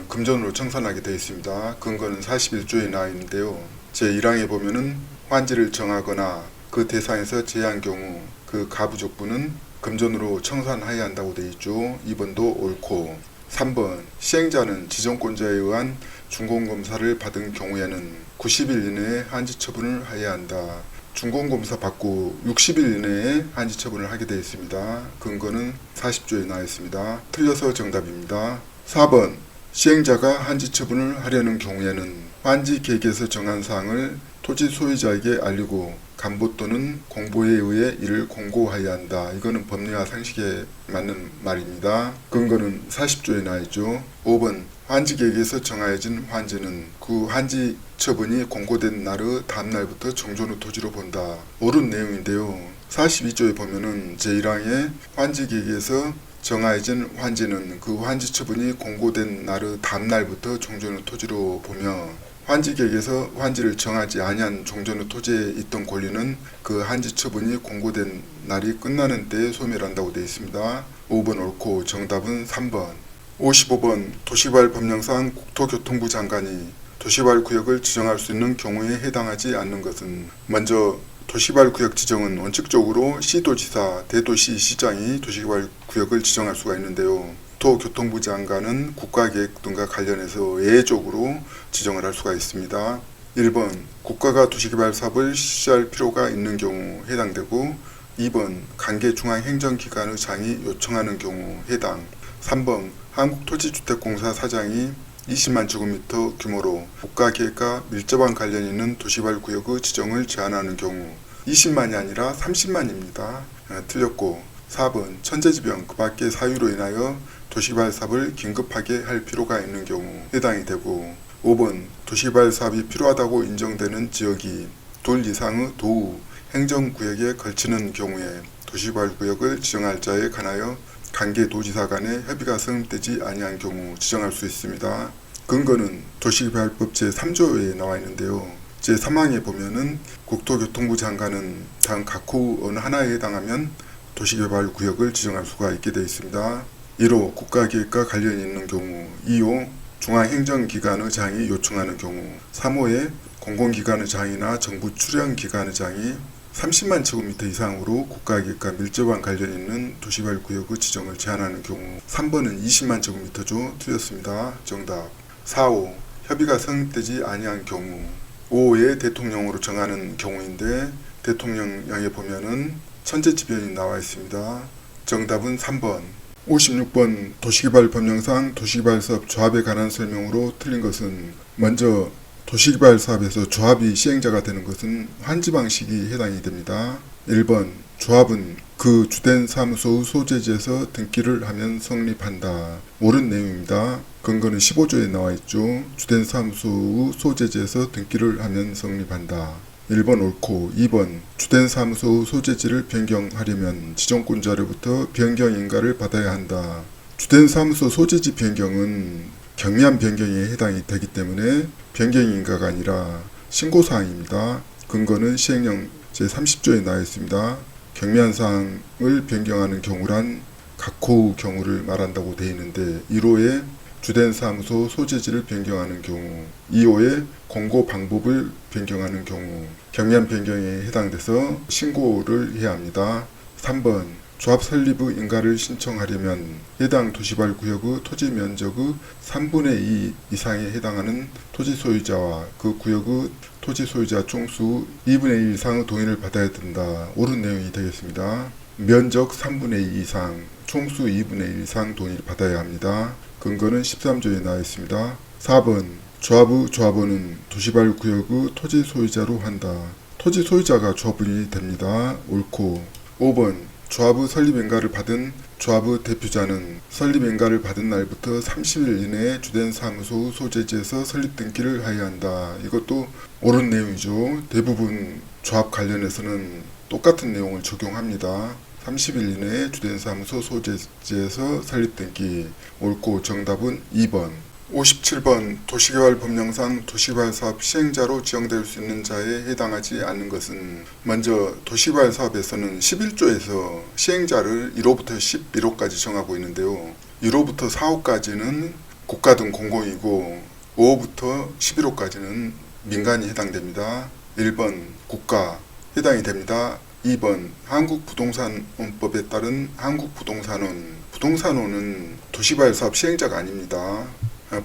금전으로 청산하게 되어 있습니다. 근거는 41조에 나와 있는데요. 제1항에 보면은 환지를 정하거나 그 대상에서 제외한 경우 그 가부족부는 금전으로 청산하여야 한다고 되어 있죠. 2번도 옳고 3번 시행자는 지정권자에 의한 준공검사를 받은 경우에는 90일 이내에 한지 처분을 하여야 한다. 준공검사 받고 60일 이내에 한지 처분을 하게 되어 있습니다. 근거는 40조에 나와 있습니다. 틀려서 정답입니다. 4번 시행자가 한지 처분을 하려는 경우에는 환지 계획에서 정한 사항을 토지 소유자에게 알리고 간부 또는 공보에 의해 이를 공고하여야 한다. 이거는 법리와 상식에 맞는 말입니다. 근거는 40조에 나와 있죠. 5번 환지 계획에서 정하여진 환지는 그 환지 처분이 공고된 날의 다음날부터 정존의 토지로 본다. 옳은 내용인데요. 42조에 보면은 제1항에 환지 계획에서 정하여진 환지는 그 환지 처분이 공고된 날의 다음날부터 종전의 토지로 보며 환지 계획에서 환지를 정하지 아니한 종전의 토지에 있던 권리는 그 환지 처분이 공고된 날이 끝나는 때에 소멸한다고 되어 있습니다. 5번 옳고 정답은 3번. 55번 도시개발 법령상 국토교통부 장관이 도시개발 구역을 지정할 수 있는 경우에 해당하지 않는 것은 먼저 도시개발 구역 지정은 원칙적으로 시도지사, 대도시 시장이 도시개발 구역을 지정할 수가 있는데요. 국토교통부 장관은 국가계획 등과 관련해서 예외적으로 지정을 할 수가 있습니다. 1번 국가가 도시개발 사업을 실시할 필요가 있는 경우 해당되고 2번 관계중앙행정기관의 장이 요청하는 경우 해당. 3번 한국토지주택공사 사장이 20만 제곱미터 규모로 국가계획과 밀접한 관련이 있는 도시개발 구역의 지정을 제한하는 경우 20만이 아니라 30만입니다. 틀렸고 4번 천재지변 그 밖의 사유로 인하여 도시개발 사업을 긴급하게 할 필요가 있는 경우 해당이 되고 5번 도시개발 사업이 필요하다고 인정되는 지역이 둘 이상의 도읍, 행정구역에 걸치는 경우에 도시개발 구역을 지정할 자에 관하여 관계도지사 간의 협의가 성립되지 아니한 경우 지정할 수 있습니다. 근거는 도시개발법 제3조에 나와 있는데요. 제3항에 보면은 국토교통부 장관은 다음 각호 어느 하나에 해당하면 도시개발 구역을 지정할 수가 있게 되어 있습니다. 1호 국가계획과 관련이 있는 경우, 2호 중앙행정기관의 장이 요청하는 경우, 3호에 공공기관의 장이나 정부 출연기관의 장이 30만 제곱미터 이상으로 국가계획과 밀접한 관련이 있는 도시개발 구역의 지정을 제한하는 경우 3번은 20만 제곱미터죠. 틀렸습니다. 정답. 4호 협의가 성립되지 아니한 경우 5호에 대통령으로 정하는 경우인데 대통령령에 보면은 천재지변이 나와 있습니다. 정답은 3번. 56번 도시개발법령상 도시개발사업 조합에 관한 설명으로 틀린 것은 먼저 도시개발 사업에서 조합이 시행자가 되는 것은 환지 방식이 해당이 됩니다. 1번 조합은 그 주된 사무소의 소재지에서 등기를 하면 성립한다. 옳은 내용입니다. 근거는 15조에 나와 있죠. 주된 사무소의 소재지에서 등기를 하면 성립한다. 1번 옳고 2번 주된 사무소의 소재지를 변경하려면 지정권자로부터 변경 인가를 받아야 한다. 주된 사무소 소재지 변경은 경미한 변경에 해당이 되기 때문에 변경 인가가 아니라 신고사항입니다. 근거는 시행령 제30조에 나와 있습니다. 경미한 사항을 변경하는 경우란 각호의 경우를 말한다고 되어 있는데 1호에 주된 사무소 소재지를 변경하는 경우, 2호에 공고 방법을 변경하는 경우 경미한 변경에 해당돼서 신고를 해야 합니다. 3번 조합 설립의 인가를 신청하려면 해당 도시발구역의 토지 면적의 3분의 2 이상에 해당하는 토지 소유자와 그 구역의 토지 소유자 총수 2분의 1 이상의 동의를 받아야 된다. 옳은 내용이 되겠습니다. 면적 3분의 2 이상, 총수 2분의 1 이상 동의를 받아야 합니다. 근거는 13조에 나와 있습니다. 4번 조합의 조합원은 도시발구역의 토지 소유자로 한다. 토지 소유자가 조합원이 됩니다. 옳고 5번 조합의 설립인가를 받은 조합의 대표자는 설립인가를 받은 날부터 30일 이내에 주된 사무소 소재지에서 설립 등기를 하여야 한다. 이것도 옳은 내용이죠. 대부분 조합 관련해서는 똑같은 내용을 적용합니다. 30일 이내에 주된 사무소 소재지에서 설립 등기. 옳고 정답은 2번. 57번 도시개발법령상 도시개발사업 시행자로 지정될 수 있는 자에 해당하지 않는 것은 먼저 도시개발사업에서는 11조에서 시행자를 1호부터 11호까지 정하고 있는데요. 1호부터 4호까지는 국가 등 공공이고 5호부터 11호까지는 민간이 해당됩니다. 1번 국가 해당이 됩니다. 2번 한국부동산원법에 따른 한국부동산원. 부동산원은 도시개발사업 시행자가 아닙니다.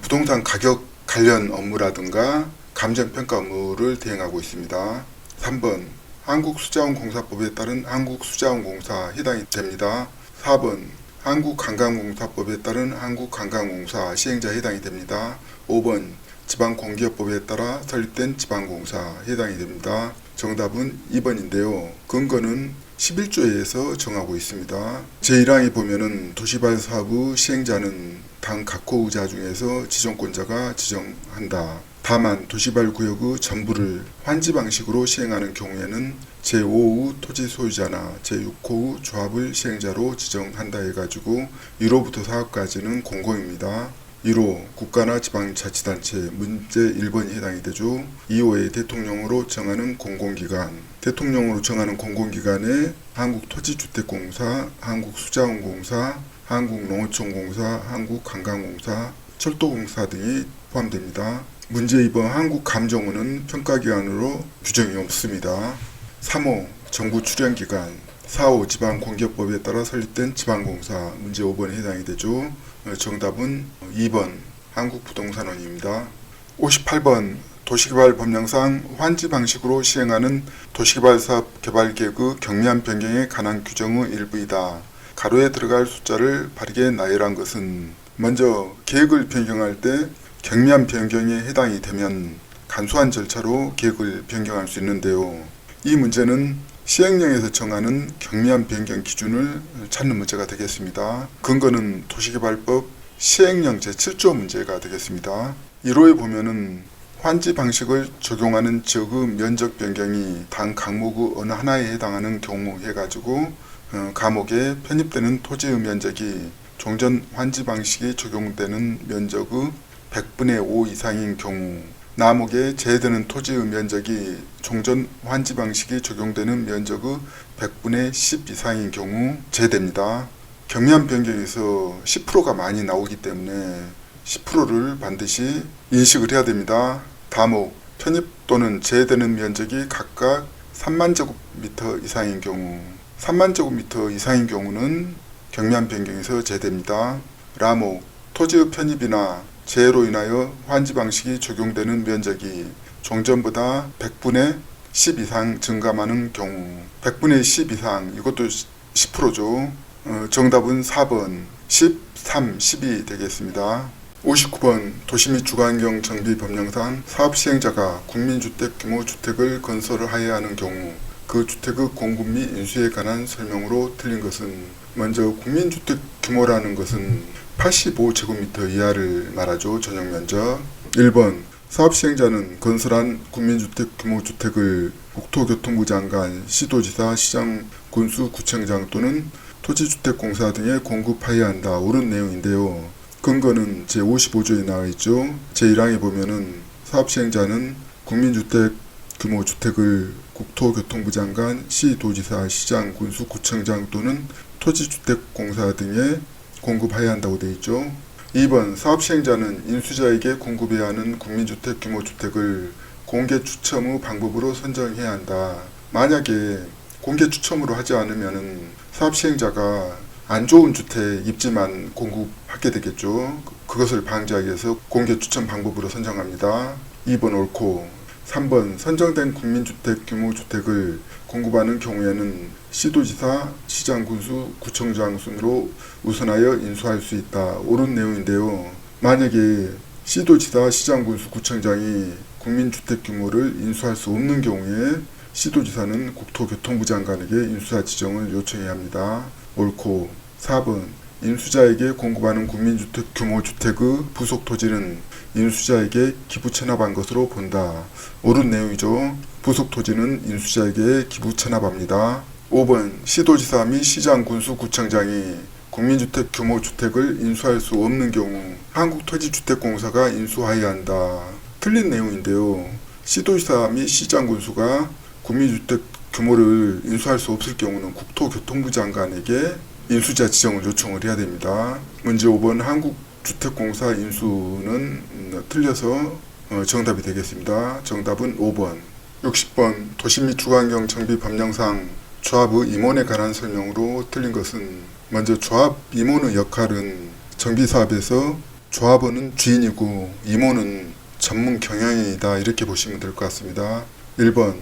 부동산 가격 관련 업무라든가 감정평가 업무를 대행하고 있습니다. 3번 한국수자원공사법에 따른 한국수자원공사 해당이 됩니다. 4번 한국관광공사법에 따른 한국관광공사 시행자 해당이 됩니다. 5번 지방공기업법에 따라 설립된 지방공사 해당이 됩니다. 정답은 2번인데요. 근거는 11조에서 정하고 있습니다. 제1항에 보면은 도시발사업의 시행자는 당 각호의자 중에서 지정권자가 지정한다. 다만 도시발구역의 전부를 환지 방식으로 시행하는 경우에는 제5의 토지 소유자나 제6호의 조합을 시행자로 지정한다 해가지고 1호부터 4호까지는 공공입니다. 1호 국가나 지방자치단체 문제 1번이 해당이 되죠. 2호에 대통령으로 정하는 공공기관. 대통령으로 정하는 공공기관에 한국토지주택공사, 한국수자원공사, 한국농어촌공사, 한국관광공사, 철도공사 등이 포함됩니다. 문제 2번 한국감정원은 평가기관으로 규정이 없습니다. 3호 정부 출연기관. 4호 지방공기업법에 따라 설립된 지방공사. 문제 5번에 해당이 되죠. 정답은 2번 한국부동산원입니다. 58번 도시개발법령상 환지 방식으로 시행하는 도시개발사업 개발계획의 경미한 변경에 관한 규정의 일부이다. 가로에 들어갈 숫자를 바르게 나열한 것은 먼저 계획을 변경할 때 경미한 변경에 해당이 되면 간소한 절차로 계획을 변경할 수 있는데요. 이 문제는 시행령에서 정하는 경미한 변경 기준을 찾는 문제가 되겠습니다. 근거는 도시개발법 시행령 제7조 문제가 되겠습니다. 1호에 보면은 환지 방식을 적용하는 지역의 면적 변경이 당 강목의 어느 하나에 해당하는 경우 해가지고 감옥에 편입되는 토지의 면적이 종전 환지 방식이 적용되는 면적의 100분의 5 이상인 경우, 남옥에 제해되는 토지의 면적이 종전 환지 방식이 적용되는 면적의 100분의 10 이상인 경우 제외됩니다. 경미한 변경에서 10%가 많이 나오기 때문에 10%를 반드시 인식을 해야 됩니다. 다목, 편입 또는 제해되는 면적이 각각 3만 제곱미터 이상인 경우, 3만 제곱미터 이상인 경우는 경미한 변경에서 제외됩니다. 라목, 토지의 편입이나 제해로 인하여 환지 방식이 적용되는 면적이 종전보다 100분의 10 이상 증감하는 경우 100분의 10 이상 이것도 10%죠. 정답은 4번 10, 3, 10이 되겠습니다. 59번 도시및 주거환경 정비 법령상 사업 시행자가 국민주택 규모 주택을 건설하여야 하는 경우 그 주택의 공급 및 인수에 관한 설명으로 틀린 것은 먼저 국민주택 규모라는 것은 85제곱미터 이하를 말하죠. 전용 면적. 1번 사업 시행자는 건설한 국민주택 규모 주택을 국토교통부 장관, 시도지사, 시장, 군수, 구청장 또는 토지주택공사 등에 공급하여야 한다. 옳은 내용인데요. 근거는 제55조에 나와 있죠. 제1항에 보면은 사업 시행자는 국민주택 규모 주택을 국토교통부 장관, 시도지사, 시장, 군수, 구청장 또는 토지주택공사 등에 공급해야 한다고 되어 있죠. 2번 사업 시행자는 인수자에게 공급해야 하는 국민주택 규모 주택을 공개 추첨 후 방법으로 선정해야 한다. 만약에 공개 추첨으로 하지 않으면 사업 시행자가 안 좋은 주택 입지만 공급하게 되겠죠. 그것을 방지하기 위해서 공개 추첨 방법으로 선정합니다. 2번 옳고 3번 선정된 국민주택 규모 주택을 공급하는 경우에는 시도지사, 시장, 군수, 구청장 순으로 우선하여 인수할 수 있다. 옳은 내용인데요. 만약에 시도지사, 시장, 군수, 구청장이 국민주택 규모를 인수할 수 없는 경우에 시도지사는 국토교통부 장관에게 인수사 지정을 요청해야 합니다. 옳고 4번 인수자에게 공급하는 국민주택 규모 주택의 부속 토지는 인수자에게 기부 체납한 것으로 본다. 옳은 내용이죠. 부속 토지는 인수자에게 기부 체납합니다. 5번 시도지사 및 시장, 군수, 구청장이 국민주택 규모 주택을 인수할 수 없는 경우 한국토지주택공사가 인수하여야 한다. 틀린 내용인데요. 시도지사 및 시장, 군수가 국민주택 규모를 인수할 수 없을 경우는 국토교통부 장관에게 인수자 지정을 요청을 해야 됩니다. 문제 5번 한국주택공사 인수는 틀려서 정답이 되겠습니다. 정답은 5번. 60번 도시및 주거환경 정비 법령상 조합의 임원에 관한 설명으로 틀린 것은 먼저 조합 임원의 역할은 정비사업에서 조합원은 주인이고 임원은 전문 경영인이다. 이렇게 보시면 될 것 같습니다. 1번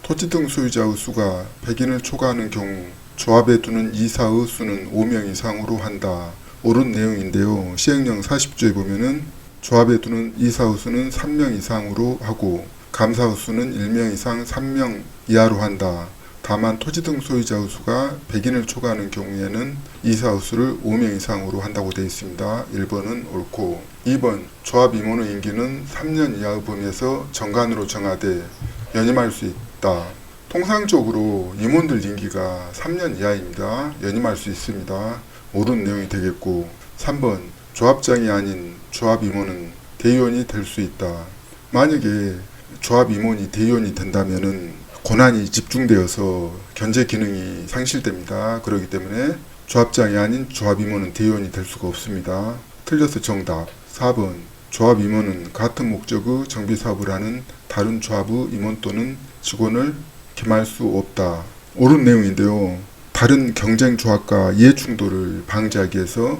토지 등 소유자의 수가 100인을 초과하는 경우 조합에 두는 이사의 수는 5명 이상으로 한다. 옳은 내용인데요. 시행령 40조에 보면은 조합에 두는 이사의 수는 3명 이상으로 하고 감사의 수는 1명 이상 3명 이하로 한다. 다만 토지 등 소유자의 수가 100인을 초과하는 경우에는 이사의 수를 5명 이상으로 한다고 되어 있습니다. 1번은 옳고 2번 조합 임원의 임기는 3년 이하의 범위에서 정관으로 정하되 연임할 수 있다. 통상적으로 임원들 임기가 3년 이하입니다. 연임할 수 있습니다. 옳은 내용이 되겠고 3번 조합장이 아닌 조합 임원은 대의원이 될 수 있다. 만약에 조합 임원이 대의원이 된다면은 권한이 집중되어서 견제 기능이 상실됩니다. 그렇기 때문에 조합장이 아닌 조합 임원은 대의원이 될 수가 없습니다. 틀려서 정답 4번 조합 임원은 같은 목적의 정비사업을 하는 다른 조합의 임원 또는 직원을 겸할 수 없다. 옳은 내용인데요. 다른 경쟁 조합과 이해 충돌을 방지하기 위해서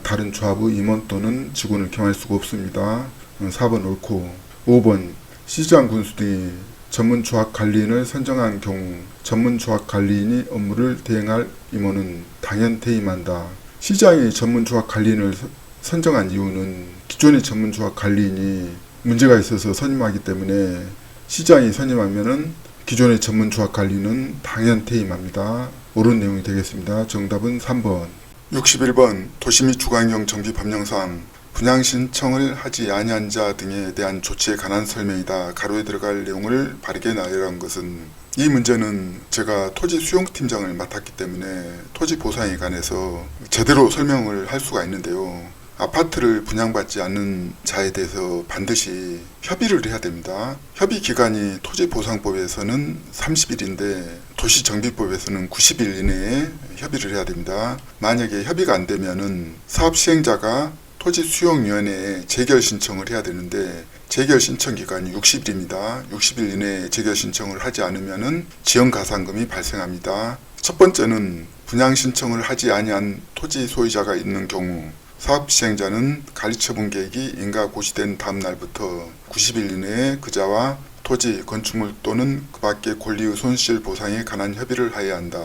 다른 조합의 임원 또는 직원을 겸할 수가 없습니다. 4번 옳고 5번 시장 군수 등이 전문 조합 관리인을 선정한 경우 전문 조합 관리인이 업무를 대행할 임원은 당연 퇴임한다. 시장이 전문 조합 관리인을 선정한 이유는 기존의 전문 조합 관리인이 문제가 있어서 선임하기 때문에 시장이 선임하면은 기존의 전문 조합 관리는 당연 퇴임합니다. 옳은 내용이 되겠습니다. 정답은 3번. 61번 도시 및 주거환경 정비 법령상 분양 신청을 하지 아니한 자 등에 대한 조치에 관한 설명이다. 가로에 들어갈 내용을 바르게 나열한 것은 이 문제는 제가 토지 수용팀장을 맡았기 때문에 토지 보상에 관해서 제대로 설명을 할 수가 있는데요. 아파트를 분양받지 않는 자에 대해서 반드시 협의를 해야 됩니다. 협의 기간이 토지보상법에서는 30일인데 도시정비법에서는 90일 이내에 협의를 해야 됩니다. 만약에 협의가 안 되면은 사업 시행자가 토지수용위원회에 재결 신청을 해야 되는데 재결 신청 기간이 60일입니다. 60일 이내에 재결 신청을 하지 않으면은 지연가산금이 발생합니다. 첫 번째는 분양 신청을 하지 아니한 토지 소유자가 있는 경우 사업 시행자는 관리처분 계획이 인가 고시된 다음 날부터 90일 이내에 그자와 토지, 건축물 또는 그 밖의 권리의 손실 보상에 관한 협의를 하여야 한다.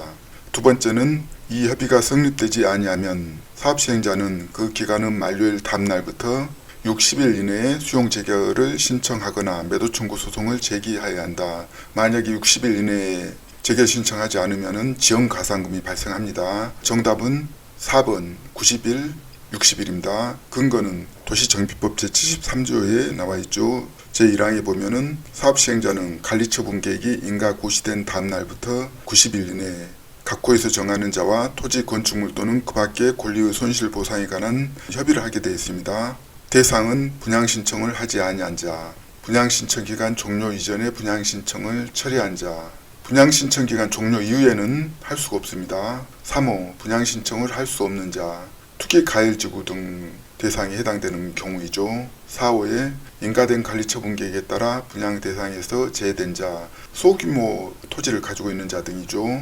두 번째는 이 협의가 성립되지 아니하면 사업시행자는 그 기간은 만료일 다음날부터 60일 이내에 수용 재결을 신청하거나 매도 청구 소송을 제기하여야 한다. 만약에 60일 이내에 재결 신청하지 않으면 지연 가산금이 발생합니다. 정답은 4번 90일, 60일입니다. 근거는 도시정비법 제73조에 나와 있죠. 제1항에 보면은 사업시행자는 관리처분 계획이 인가 고시된 다음날부터 90일 이내에 각호에서 정하는 자와 토지, 건축물 또는 그 밖의 권리의 손실 보상에 관한 협의를 하게 되어 있습니다. 대상은 분양신청을 하지 아니한 자, 분양신청 기간 종료 이전에 분양신청을 처리한 자, 분양신청 기간 종료 이후에는 할 수가 없습니다. 3호 분양신청을 할 수 없는 자, 투기 가일지구 등 대상에 해당되는 경우이죠. 4호에 인가된 관리처분 계획에 따라 분양 대상에서 제외된 자, 소규모 토지를 가지고 있는 자 등이죠.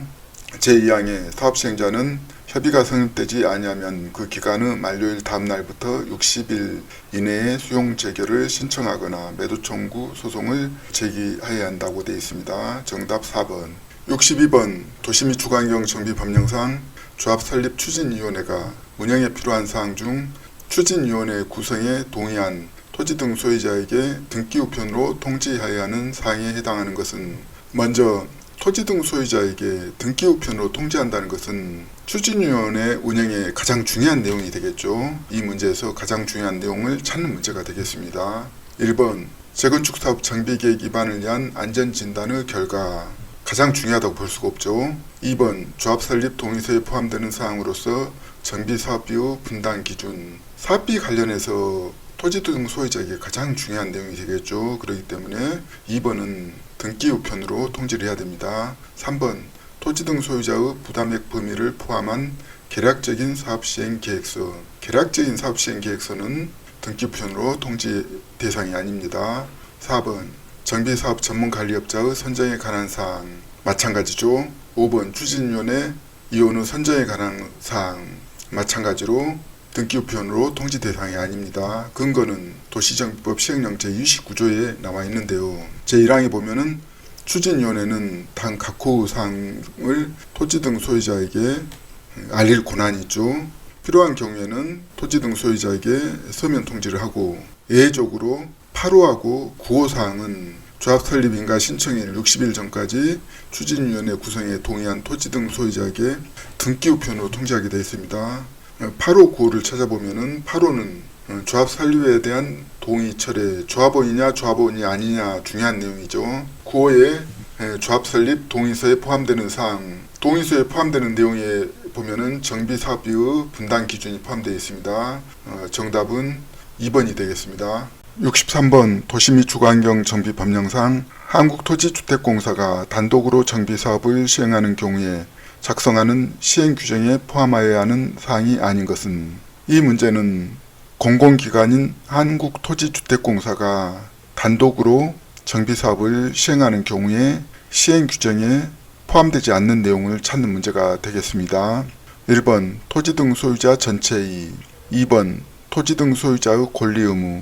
제2항에 사업시행자는 협의가 성립되지 아니하면 그 기간의 만료일 다음날부터 60일 이내에 수용 재결을 신청하거나 매도 청구 소송을 제기해야 한다고 되어 있습니다. 정답 4번. 62번 도시 및 주거환경 정비 법령상 조합 설립 추진위원회가 운영에 필요한 사항 중 추진위원회 구성에 동의한 토지 등 소유자에게 등기 우편으로 통지해야 하는 사항에 해당하는 것은, 먼저 토지 등 소유자에게 등기 우편으로 통지한다는 것은 추진위원회 운영에 가장 중요한 내용이 되겠죠. 이 문제에서 가장 중요한 내용을 찾는 문제가 되겠습니다. 1번 재건축 사업 정비 계획 위반을 위한 안전진단의 결과, 가장 중요하다고 볼 수가 없죠. 2번 조합 설립 동의서에 포함되는 사항으로서 정비 사업비의 분담 기준, 사업비 관련해서 토지 등 소유자에게 가장 중요한 내용이 되겠죠. 그렇기 때문에 2번은 등기 우편으로 통지를 해야 됩니다. 3번 토지 등 소유자의 부담액 범위를 포함한 계략적인 사업시행 계획서, 계략적인 사업시행 계획서는 등기 우편으로 통지 대상이 아닙니다. 4번 정비사업 전문관리업자의 선정에 관한 사항, 마찬가지죠. 5번 추진위원회 이혼의 선정에 관한 사항, 마찬가지로 등기 우편으로 통지 대상이 아닙니다. 근거는 도시정비법 시행령 제29조에 나와 있는데요. 제1항에 보면은 추진위원회는 당 각호 사항을 토지 등 소유자에게 알릴 권한이 있죠. 필요한 경우에는 토지 등 소유자에게 서면 통지를 하고, 예외적으로 8호하고 9호 사항은 조합 설립 인가 신청일 60일 전까지 추진위원회 구성에 동의한 토지 등 소유자에게 등기 우편으로 통지하게 되어 있습니다. 8호 9호를 찾아보면은 8호는 조합 설립에 대한 동의 철회, 조합원이냐 조합원이 아니냐 중요한 내용이죠. 9호에 조합 설립 동의서에 포함되는 사항, 동의서에 포함되는 내용에 보면은 정비 사업비의 분담 기준이 포함되어 있습니다. 정답은 2번이 되겠습니다. 63번 도시 및 주거환경 정비 법령상 한국토지주택공사가 단독으로 정비 사업을 시행하는 경우에 작성하는 시행 규정에 포함하여야 하는 사항이 아닌 것은, 이 문제는 공공기관인 한국토지주택공사가 단독으로 정비사업을 시행하는 경우에 시행 규정에 포함되지 않는 내용을 찾는 문제가 되겠습니다. 1번 토지 등 소유자 전체의, 2번 토지 등 소유자의 권리 의무,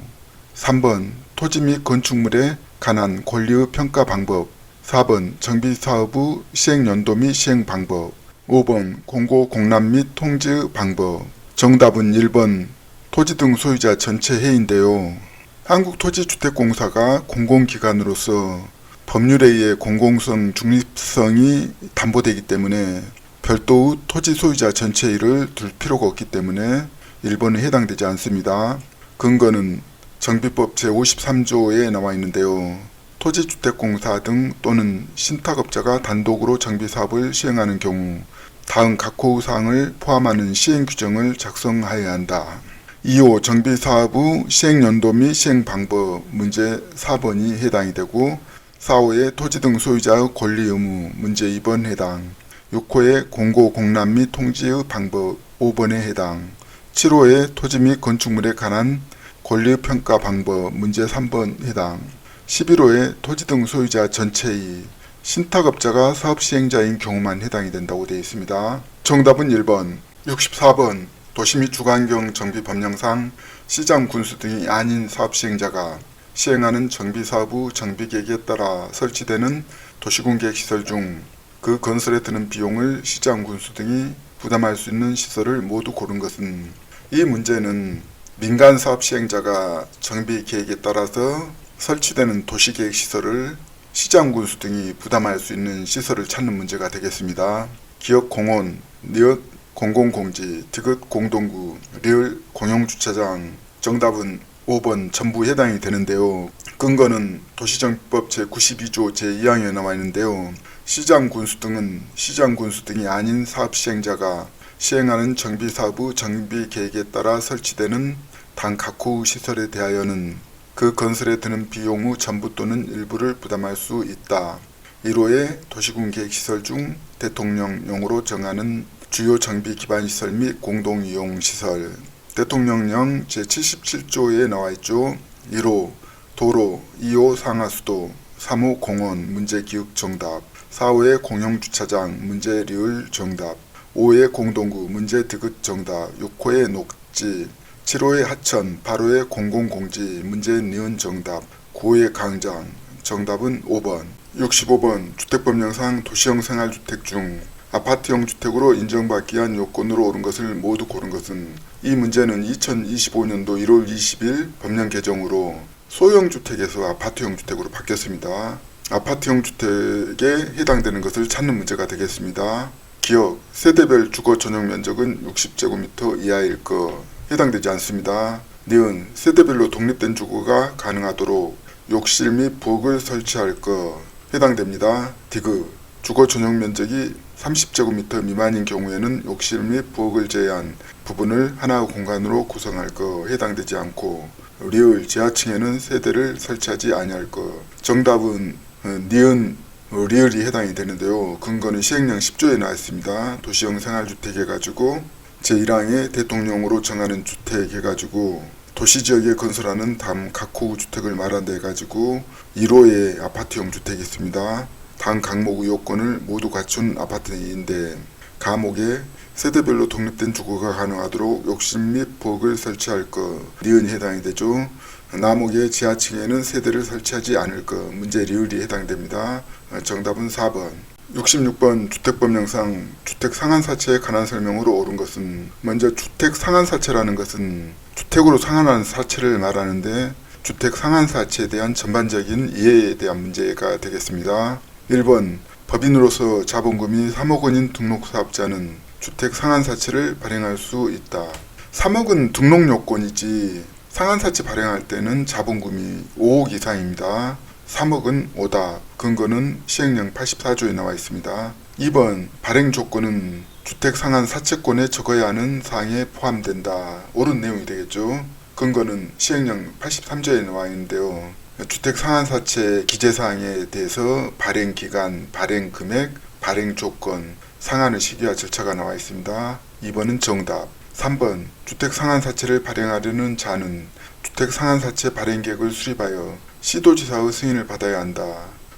3번 토지 및 건축물에 관한 권리의 평가 방법, 4번 정비사업의 시행연도 및 시행방법, 5번 공고 공람 및 통지 방법. 정답은 1번 토지 등 소유자 전체 해인데요. 한국토지주택공사가 공공기관으로서 법률에 의해 공공성, 중립성이 담보되기 때문에 별도의 토지 소유자 전체를 둘 필요가 없기 때문에 1번에 해당되지 않습니다. 근거는 정비법 제53조에 나와 있는데요. 토지주택공사 등 또는 신탁업자가 단독으로 정비사업을 시행하는 경우 다음 각호 사항을 포함하는 시행규정을 작성하여야 한다. 2호 정비사업의 시행연도 및 시행방법 문제 4번이 해당이 되고, 4호의 토지 등 소유자의 권리 의무 문제 2번 해당, 6호의 공고 공람 및 통지의 방법 5번에 해당, 7호의 토지 및 건축물에 관한 권리 평가 방법 문제 3번 해당, 11호의 토지 등 소유자 전체의 신탁업자가 사업시행자인 경우만 해당이 된다고 되어 있습니다. 정답은 1번. 64번 도시 및 주거환경 정비 법령상 시장 군수 등이 아닌 사업시행자가 시행하는 정비사업부 정비계획에 따라 설치되는 도시군계획시설 중 그 건설에 드는 비용을 시장, 군수 등이 부담할 수 있는 시설을 모두 고른 것은, 이 문제는 민간 사업 시행자가 정비 계획에 따라서 설치되는 도시계획시설을 시장, 군수 등이 부담할 수 있는 시설을 찾는 문제가 되겠습니다. 기업 공원, 니엇 공공공지, 디귿 공동구, 리을 공용주차장, 정답은 5번 전부 해당이 되는데요. 근거는 도시정비법 제92조 제2항에 나와 있는데요. 시장, 군수 등은 시장, 군수 등이 아닌 사업 시행자가 시행하는 정비사업부 정비계획에 따라 설치되는 당 각호 시설에 대하여는 그 건설에 드는 비용 후 전부 또는 일부를 부담할 수 있다. 1호의 도시군계획시설 중 대통령령으로 정하는 주요 정비 기반시설 및 공동이용시설. 대통령령 제77조에 나와있죠. 1호 도로, 2호 상하수도, 3호 공원 문제기억 정답, 4호의 공용주차장 문제리을 정답, 5호의 공동구 문제디귿 정답, 6호의 녹지, 7호의 하천, 8호의 공공공지 문제니은 정답, 9호의 강장. 정답은 5번. 65번 주택법령상 도시형 생활주택 중 아파트형 주택으로 인정받기 위한 요건으로 옳은 것을 모두 고른 것은, 이 문제는 2025년도 1월 20일 법령 개정으로 소형 주택에서 아파트형 주택으로 바뀌었습니다. 아파트형 주택에 해당되는 것을 찾는 문제가 되겠습니다. 기억, 세대별 주거 전용 면적은 60제곱미터 이하일 것. 해당되지 않습니다. 니은, 세대별로 독립된 주거가 가능하도록 욕실 및 부엌을 설치할 것. 해당됩니다. 디귿, 주거 전용 면적이 30제곱미터 미만인 경우에는 욕실 및 부엌을 제외한 부분을 하나의 공간으로 구성할 것. 해당되지 않고, 리을, 지하층에는 세대를 설치하지 아니할 것. 정답은 니은, 리을이 해당이 되는데요. 근거는 시행령 10조에 나와 있습니다. 도시형 생활주택 해가지고 제1항에 대통령으로 정하는 주택 해가지고 도시지역에 건설하는 다음 각호 주택을 말한다 해가지고 1호에 아파트형 주택이 있습니다. 다음 각목 요건을 모두 갖춘 아파트인데, 가목에 세대별로 독립된 주거가 가능하도록 욕실 및 부엌을 설치할 것. 니은이 해당이 되죠. 나목의 지하층에는 세대를 설치하지 않을 것. 문제 리을이 해당됩니다. 정답은 4번. 66번 주택법령상 주택 상한사채에 관한 설명으로 옳은 것은, 먼저 주택 상한사채라는 것은 주택으로 상한하는 사채를 말하는데, 주택 상한사채에 대한 전반적인 이해에 대한 문제가 되겠습니다. 1번 법인으로서 자본금이 3억 원인 등록사업자는 주택 상한사채를 발행할 수 있다. 3억은 등록요건이지 상한사채 발행할 때는 자본금이 5억 이상입니다. 3억은 오다. 근거는 시행령 84조에 나와 있습니다. 2번 발행 조건은 주택 상한 사채권에 적어야 하는 사항에 포함된다. 옳은 내용이 되겠죠. 근거는 시행령 83조에 나와 있는데요. 주택 상한 사채 기재사항에 대해서 발행 기간, 발행 금액, 발행 조건, 상한의 시기와 절차가 나와 있습니다. 2번은 정답. 3번 주택 상한 사채를 발행하려는 자는 주택 상한 사채 발행 계획을 수립하여 시도지사의 승인을 받아야 한다.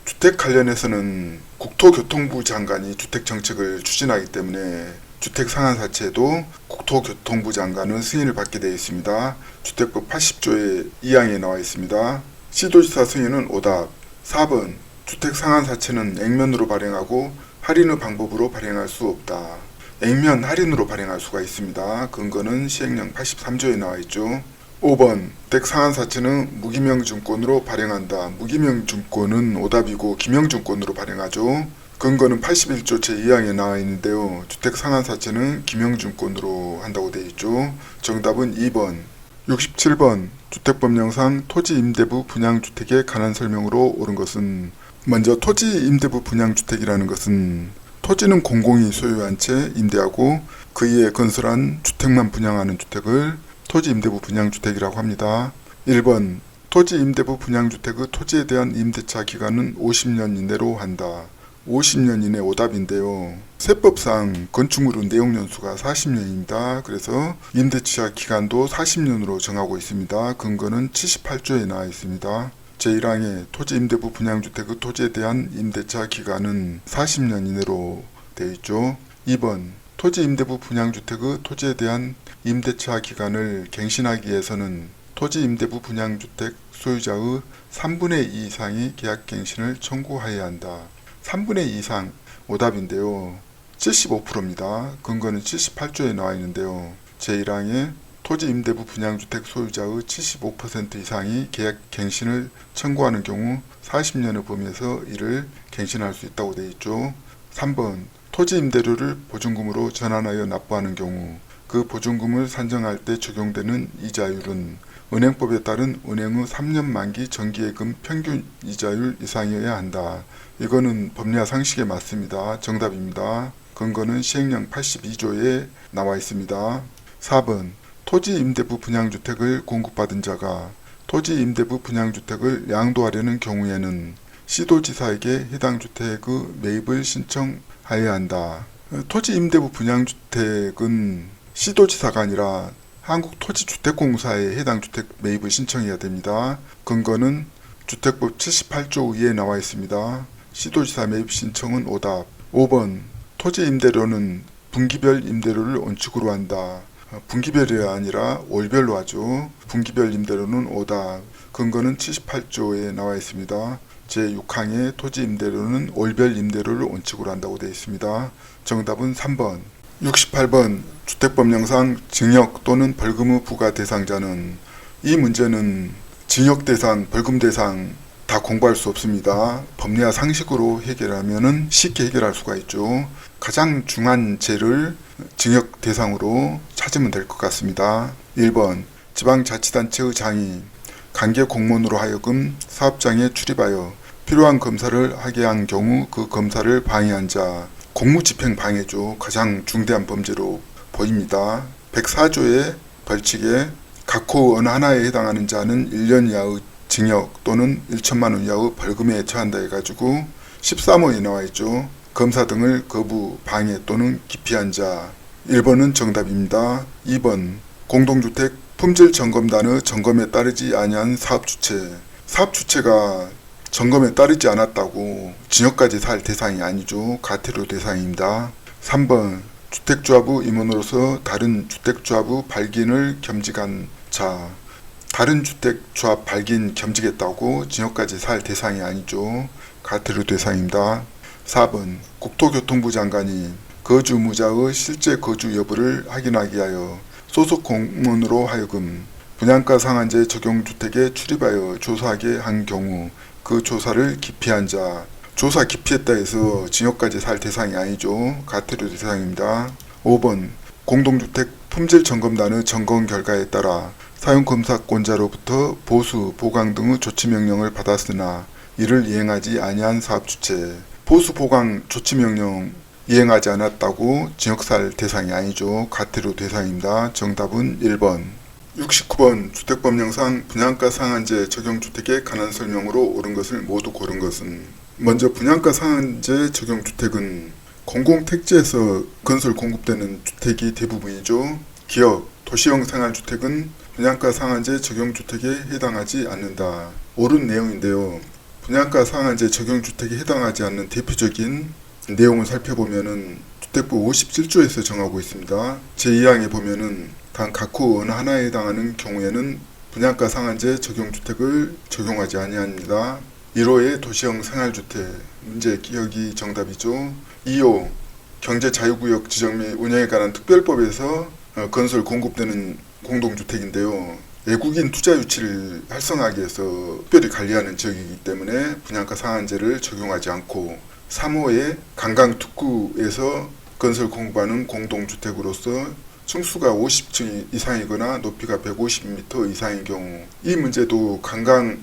주택 관련해서는 국토교통부 장관이 주택정책을 추진하기 때문에 주택 상한사채도 국토교통부 장관은 승인을 받게 되어 있습니다. 주택법 80조의 2항에 나와 있습니다. 시도지사 승인은 오답. 4번 주택 상한사채는 액면으로 발행하고 할인의 방법으로 발행할 수 없다. 액면 할인으로 발행할 수가 있습니다. 근거는 시행령 83조에 나와 있죠. 5번 주택 상한사채는 무기명증권으로 발행한다. 무기명증권은 오답이고 기명증권으로 발행하죠. 근거는 81조 제2항에 나와 있는데요. 주택 상한사채는 기명증권으로 한다고 되어 있죠. 정답은 2번. 67번 주택법령상 토지임대부 분양주택에 관한 설명으로 옳은 것은, 먼저 토지임대부 분양주택이라는 것은 토지는 공공이 소유한 채 임대하고 그 이에 건설한 주택만 분양하는 주택을 토지임대부 분양주택이라고 합니다. 1번 토지임대부 분양주택의 토지에 대한 임대차 기간은 50년 이내로 한다. 50년 이내 오답인데요. 세법상 건축물의 내용연수가 40년입니다. 그래서 임대차 기간도 40년으로 정하고 있습니다. 근거는 78조에 나와 있습니다. 제1항에 토지임대부 분양주택의 토지에 대한 임대차 기간은 40년 이내로 되어 있죠. 2번 토지임대부 분양주택의 토지에 대한 임대차 기간을 갱신하기 위해서는 토지임대부 분양주택 소유자의 3분의 2 이상이 계약갱신을 청구하여야 한다. 3분의 2 이상 오답인데요. 75%입니다. 근거는 78조에 나와 있는데요. 제1항에 토지 임대부 분양주택 소유자의 75% 이상이 계약갱신을 청구하는 경우 40년의 범위에서 이를 갱신할 수 있다고 되어 있죠. 3번 토지 임대료를 보증금으로 전환하여 납부하는 경우 그 보증금을 산정할 때 적용되는 이자율은 은행법에 따른 은행의 3년 만기 정기예금 평균 이자율 이상이어야 한다. 이거는 법리와 상식에 맞습니다. 정답입니다. 근거는 시행령 82조에 나와 있습니다. 4번 토지 임대부 분양주택을 공급받은 자가 토지 임대부 분양주택을 양도하려는 경우에는 시도지사에게 해당 주택의 매입을 신청하여야 한다. 토지 임대부 분양주택은 시도지사가 아니라 한국토지주택공사에 해당 주택 매입을 신청해야 됩니다. 근거는 주택법 78조 2에 나와 있습니다. 시도지사 매입 신청은 오답. 5번 토지 임대료는 분기별 임대료를 원칙으로 한다. 분기별이 아니라 월별로 하죠. 분기별 임대료는 오답. 근거는 78조에 나와 있습니다. 제6항의 토지 임대료는 월별 임대료를 원칙으로 한다고 되어 있습니다. 정답은 3번. 68번 주택법령상 징역 또는 벌금의 부과 대상자는 이 문제는 징역 대상, 벌금 대상 다 공부할 수 없습니다. 법리와 상식으로 해결하면 쉽게 해결할 수가 있죠. 가장 중한 죄를 징역 대상으로 찾으면 될 것 같습니다. 1번 지방자치단체의 장이 관계 공무원으로 하여금 사업장에 출입하여 필요한 검사를 하게 한 경우 그 검사를 방해한 자, 공무집행 방해죠. 가장 중대한 범죄로 보입니다. 104조의 벌칙에 각호 어느 하나에 해당하는 자는 1년 이하의 징역 또는 1천만 원 이하의 벌금에 처한다 해가지고 13호에 나와 있죠. 검사 등을 거부, 방해 또는 기피한 자. 1번은 정답입니다. 2번 공동주택 품질점검단의 점검에 따르지 아니한 사업주체. 사업주체가 점검에 따르지 않았다고 징역까지 살 대상이 아니죠. 가태료 대상입니다. 3번 주택조합의 임원으로서 다른 주택조합의 발기인을 겸직한 자. 다른 주택조합 발기인 겸직했다고 징역까지 살 대상이 아니죠. 가태료 대상입니다. 4번 국토교통부 장관이 거주 의무자의 실제 거주 여부를 확인하기 위하여 소속 공무원으로 하여금 분양가 상한제 적용주택에 출입하여 조사하게 한 경우 그 조사를 기피한 자. 조사 기피했다 해서 징역까지 살 대상이 아니죠. 가태료 대상입니다. 5번 공동주택 품질점검단의 점검 결과에 따라 사용검사권자로부터 보수, 보강 등의 조치명령을 받았으나 이를 이행하지 아니한 사업주체. 보수, 보강 조치명령 이행하지 않았다고 징역살 대상이 아니죠. 가태료 대상입니다. 정답은 1번. 69번 주택법령상 분양가 상한제 적용주택에 관한 설명으로 옳은 것을 모두 고른 것은. 먼저 분양가 상한제 적용주택은 공공택지에서 건설 공급되는 주택이 대부분이죠. 기업, 도시형 생활주택은 분양가 상한제 적용주택에 해당하지 않는다. 옳은 내용인데요. 분양가 상한제 적용주택에 해당하지 않는 대표적인 내용을 살펴보면은 주택부 57조에서 정하고 있습니다. 제2항에 보면은 단 각호 어느 하나에 해당하는 경우에는 분양가 상한제 적용주택을 적용하지 아니합니다. 1호의 도시형 생활주택, 문제 기억이 정답이죠. 2호 경제자유구역 지정 및 운영에 관한 특별법에서 건설 공급되는 공동주택인데요. 외국인 투자 유치를 활성화하기 위해서 특별히 관리하는 지역이기 때문에 분양가 상한제를 적용하지 않고 3호의 관광특구에서 건설 공급하는 공동주택으로서 층수가 50층 이상이거나 높이가 150m 이상인 경우 이 문제도 관광을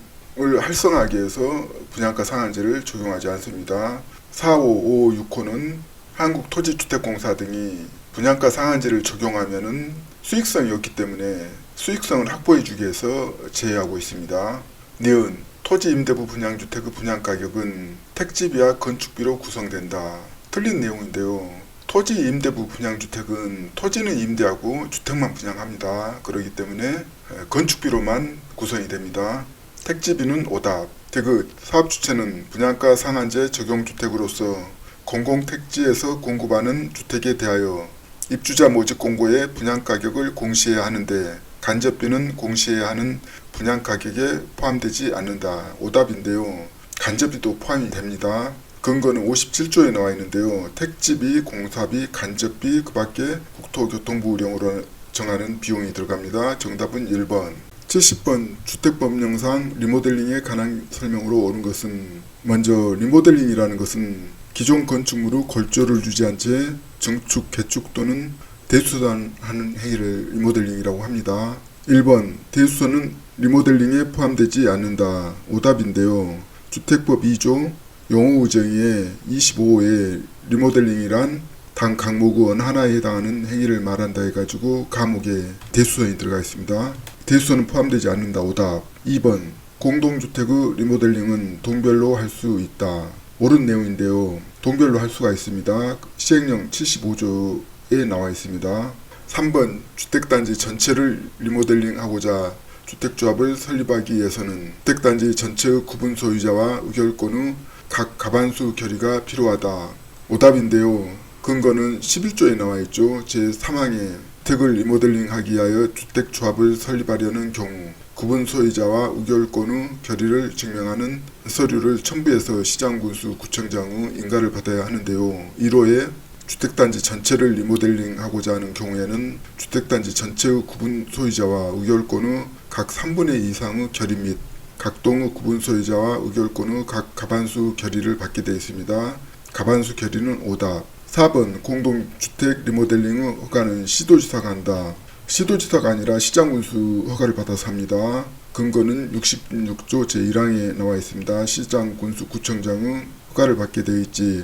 활성화하기 위해서 분양가 상한제를 적용하지 않습니다. 4호, 5호, 6호는 한국토지주택공사 등이 분양가 상한제를 적용하면은 수익성이 없기 때문에 수익성을 확보해주기 위해서 제외하고 있습니다. 니은 토지 임대부 분양주택의 분양가격은 택지비와 건축비로 구성된다. 틀린 내용인데요. 토지 임대부 분양주택은 토지는 임대하고 주택만 분양합니다. 그렇기 때문에 건축비로만 구성이 됩니다. 택지비는 오답. 디귿 사업주체는 분양가 상한제 적용주택으로서 공공택지에서 공급하는 주택에 대하여 입주자 모집 공고에 분양가격을 공시해야 하는데 간접비는 공시해야 하는 분양 가격에 포함되지 않는다. 오답인데요. 간접비도 포함이 됩니다. 근거는 57조에 나와 있는데요. 택지비, 공사비, 간접비, 그 밖에 국토교통부령으로 정하는 비용이 들어갑니다. 정답은 1번. 70번 주택법령상 리모델링에 관한 설명으로 옳은 것은, 먼저 리모델링이라는 것은 기존 건축물의 골조를 유지한 채 증축, 개축 또는 대수선하는 행위를 리모델링이라고 합니다. 1번 대수선은 리모델링에 포함되지 않는다. 오답인데요. 주택법 2조 용어의정의의 25호에 리모델링이란 당 강목의 어느 하나에 해당하는 행위를 말한다 해가지고 감옥에 대수선이 들어가 있습니다. 대수선은 포함되지 않는다. 오답. 2번 공동주택의 리모델링은 동별로 할 수 있다. 옳은 내용인데요. 동별로 할 수가 있습니다. 시행령 75조에 나와 있습니다. 3번 주택단지 전체를 리모델링하고자 주택조합을 설립하기 위해서는 주택단지 전체의 구분 소유자와 의결권의 각 과반수 결의가 필요하다. 오답인데요. 근거는 11조에 나와 있죠. 제3항에 주택을 리모델링하기 위하여 주택조합을 설립하려는 경우 구분 소유자와 의결권의 결의를 증명하는 서류를 첨부해서 시장군수 구청장의 인가를 받아야 하는데요. 1호에 주택단지 전체를 리모델링하고자 하는 경우에는 주택단지 전체의 구분 소유자와 의결권의 각 3분의 2 이상의 결의 및 각 동의 구분 소유자와 의결권의 각 과반수 결의를 받게 되어 있습니다. 과반수 결의는 오답. 4번 공동주택 리모델링의 허가는 시도지사가 한다. 시도지사가 아니라 시장군수 허가를 받아서 합니다. 근거는 66조 제1항에 나와 있습니다. 시장군수 구청장의 허가를 받게 되어 있지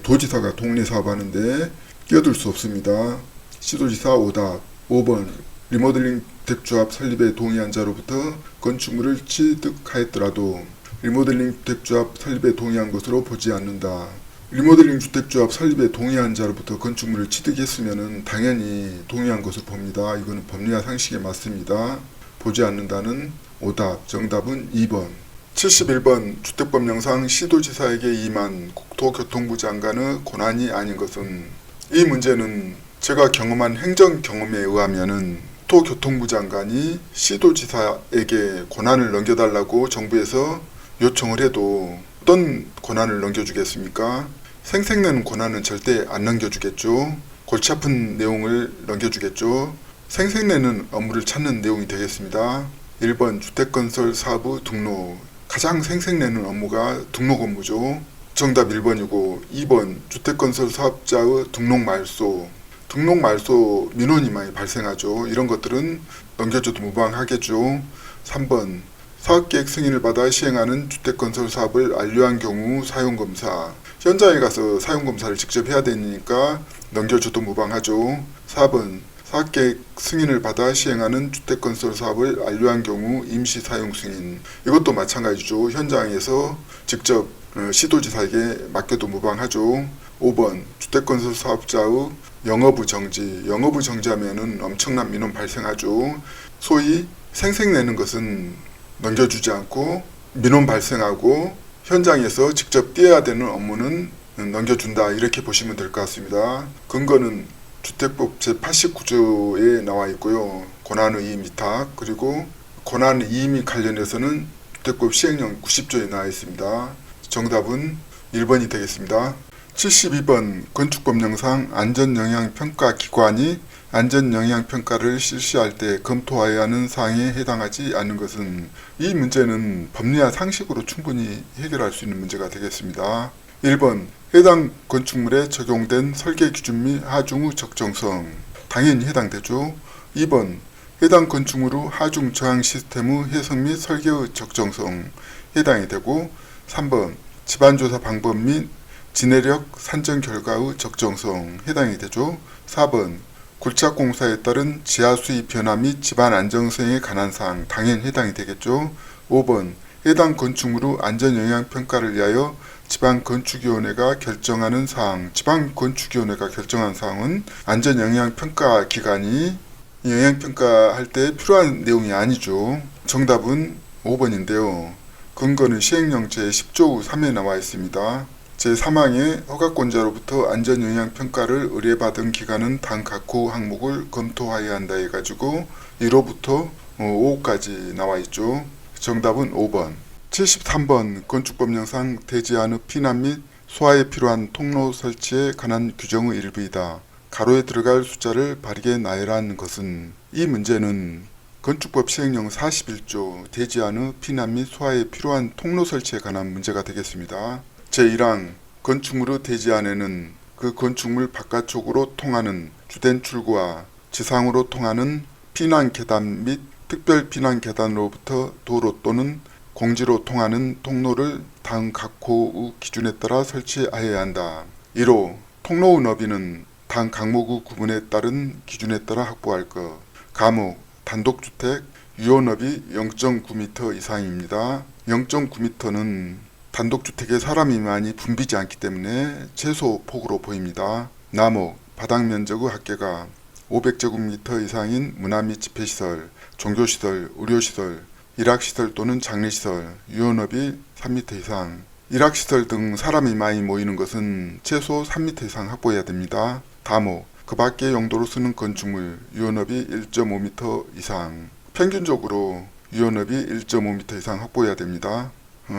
도지사가 동네 사업하는데 끼어들 수 없습니다. 시도지사 오답. 5번 리모델링 주택조합 설립에 동의한 자로부터 건축물을 취득하였더라도 리모델링 주택조합 설립에 동의한 것으로 보지 않는다. 리모델링 주택조합 설립에 동의한 자로부터 건축물을 취득했으면 당연히 동의한 것으로 봅니다. 이거는 법리와 상식에 맞습니다. 보지 않는다는 오답. 정답은 2번. 71번 주택법령상 시도지사에게 임한 국토교통부 장관의 권한이 아닌 것은, 이 문제는 제가 경험한 행정 경험에 의하면은 국토교통부 장관이 시도지사에게 권한을 넘겨달라고 정부에서 요청을 해도 어떤 권한을 넘겨주겠습니까? 생색내는 권한은 절대 안 넘겨주겠죠. 골치 아픈 내용을 넘겨주겠죠. 생색내는 업무를 찾는 내용이 되겠습니다. 1번 주택건설 사업의 등록. 가장 생색내는 업무가 등록 업무죠. 정답 1번이고, 2번 주택건설 사업자의 등록 말소. 등록 말소 민원이 많이 발생하죠. 이런 것들은 넘겨줘도 무방하겠죠. 3번 사업계획 승인을 받아 시행하는 주택건설 사업을 완료한 경우 사용검사. 현장에 가서 사용검사를 직접 해야 되니까 넘겨줘도 무방하죠. 4번 사업계획 승인을 받아 시행하는 주택건설 사업을 완료한 경우 임시사용 승인. 이것도 마찬가지죠. 현장에서 직접 시도지사에게 맡겨도 무방하죠. 5번 주택건설 사업자의 영업의 정지. 영업의 정지하면은 엄청난 민원 발생하죠. 소위 생색내는 것은 넘겨주지 않고 민원 발생하고 현장에서 직접 뛰어야 되는 업무는 넘겨준다. 이렇게 보시면 될 것 같습니다. 근거는 주택법 제89조에 나와 있고요. 권한의 이임 위탁, 그리고 권한의 이임이 관련해서는 주택법 시행령 90조에 나와 있습니다. 정답은 1번이 되겠습니다. 72번 건축법령상 안전영향평가기관이 안전영향평가를 실시할 때 검토해야 하는 사항에 해당하지 않는 것은, 이 문제는 법리와 상식으로 충분히 해결할 수 있는 문제가 되겠습니다. 1번 해당 건축물에 적용된 설계 기준 및 하중의 적정성. 당연히 해당되죠. 2번 해당 건축물의 하중 저항 시스템의 해석 및 설계의 적정성 해당이 되고, 3번 집안조사 방법 및 지내력 산정 결과의 적정성 해당이 되죠. 4번 굴착공사에 따른 지하 수위 변화 및 집안 안정성에 관한 사항 당연히 해당이 되겠죠. 5번 해당 건축물의 안전영향평가를 위하여 지방건축위원회가 결정하는 사항. 지방건축위원회가 결정한 사항은 안전영향평가 기관이 영향평가할 때 필요한 내용이 아니죠. 정답은 5번인데요. 근거는 시행령 제10조 3에 나와 있습니다. 제3항에 허가권자로부터 안전영향평가를 의뢰받은 기관은 당 각 항목을 검토하여야 한다 해가지고 1호부터 5까지 나와 있죠. 정답은 5번. 73번 건축법령상 대지안의 피난 및 소화에 필요한 통로 설치에 관한 규정의 일부이다. 가로에 들어갈 숫자를 바르게 나열한 것은. 이 문제는 건축법 시행령 41조 대지안의 피난 및 소화에 필요한 통로 설치에 관한 문제가 되겠습니다. 제1항 건축물의 대지안에는 그 건축물 바깥쪽으로 통하는 주된 출구와 지상으로 통하는 피난 계단 및 특별 피난 계단으로부터 도로 또는 공지로 통하는 통로를 다음 각 호의 기준에 따라 설치하여야 한다. 1호 통로의 너비는 다음 각목의 구분에 따른 기준에 따라 확보할 것. 감옥, 단독주택, 유효너비 0.9m 이상입니다. 0.9m는 단독주택에 사람이 많이 붐비지 않기 때문에 최소 폭으로 보입니다. 남옥, 바닥 면적의 합계가 500제곱미터 이상인 문화 및 집회시설, 종교시설, 의료시설, 일학시설 또는 장례시설, 유효너비 3m 이상. 일학시설 등 사람이 많이 모이는 것은 최소 3m 이상 확보해야 됩니다. 다목, 그 밖의 용도로 쓰는 건축물, 유효너비 1.5m 이상. 평균적으로 유효너비 1.5m 이상 확보해야 됩니다.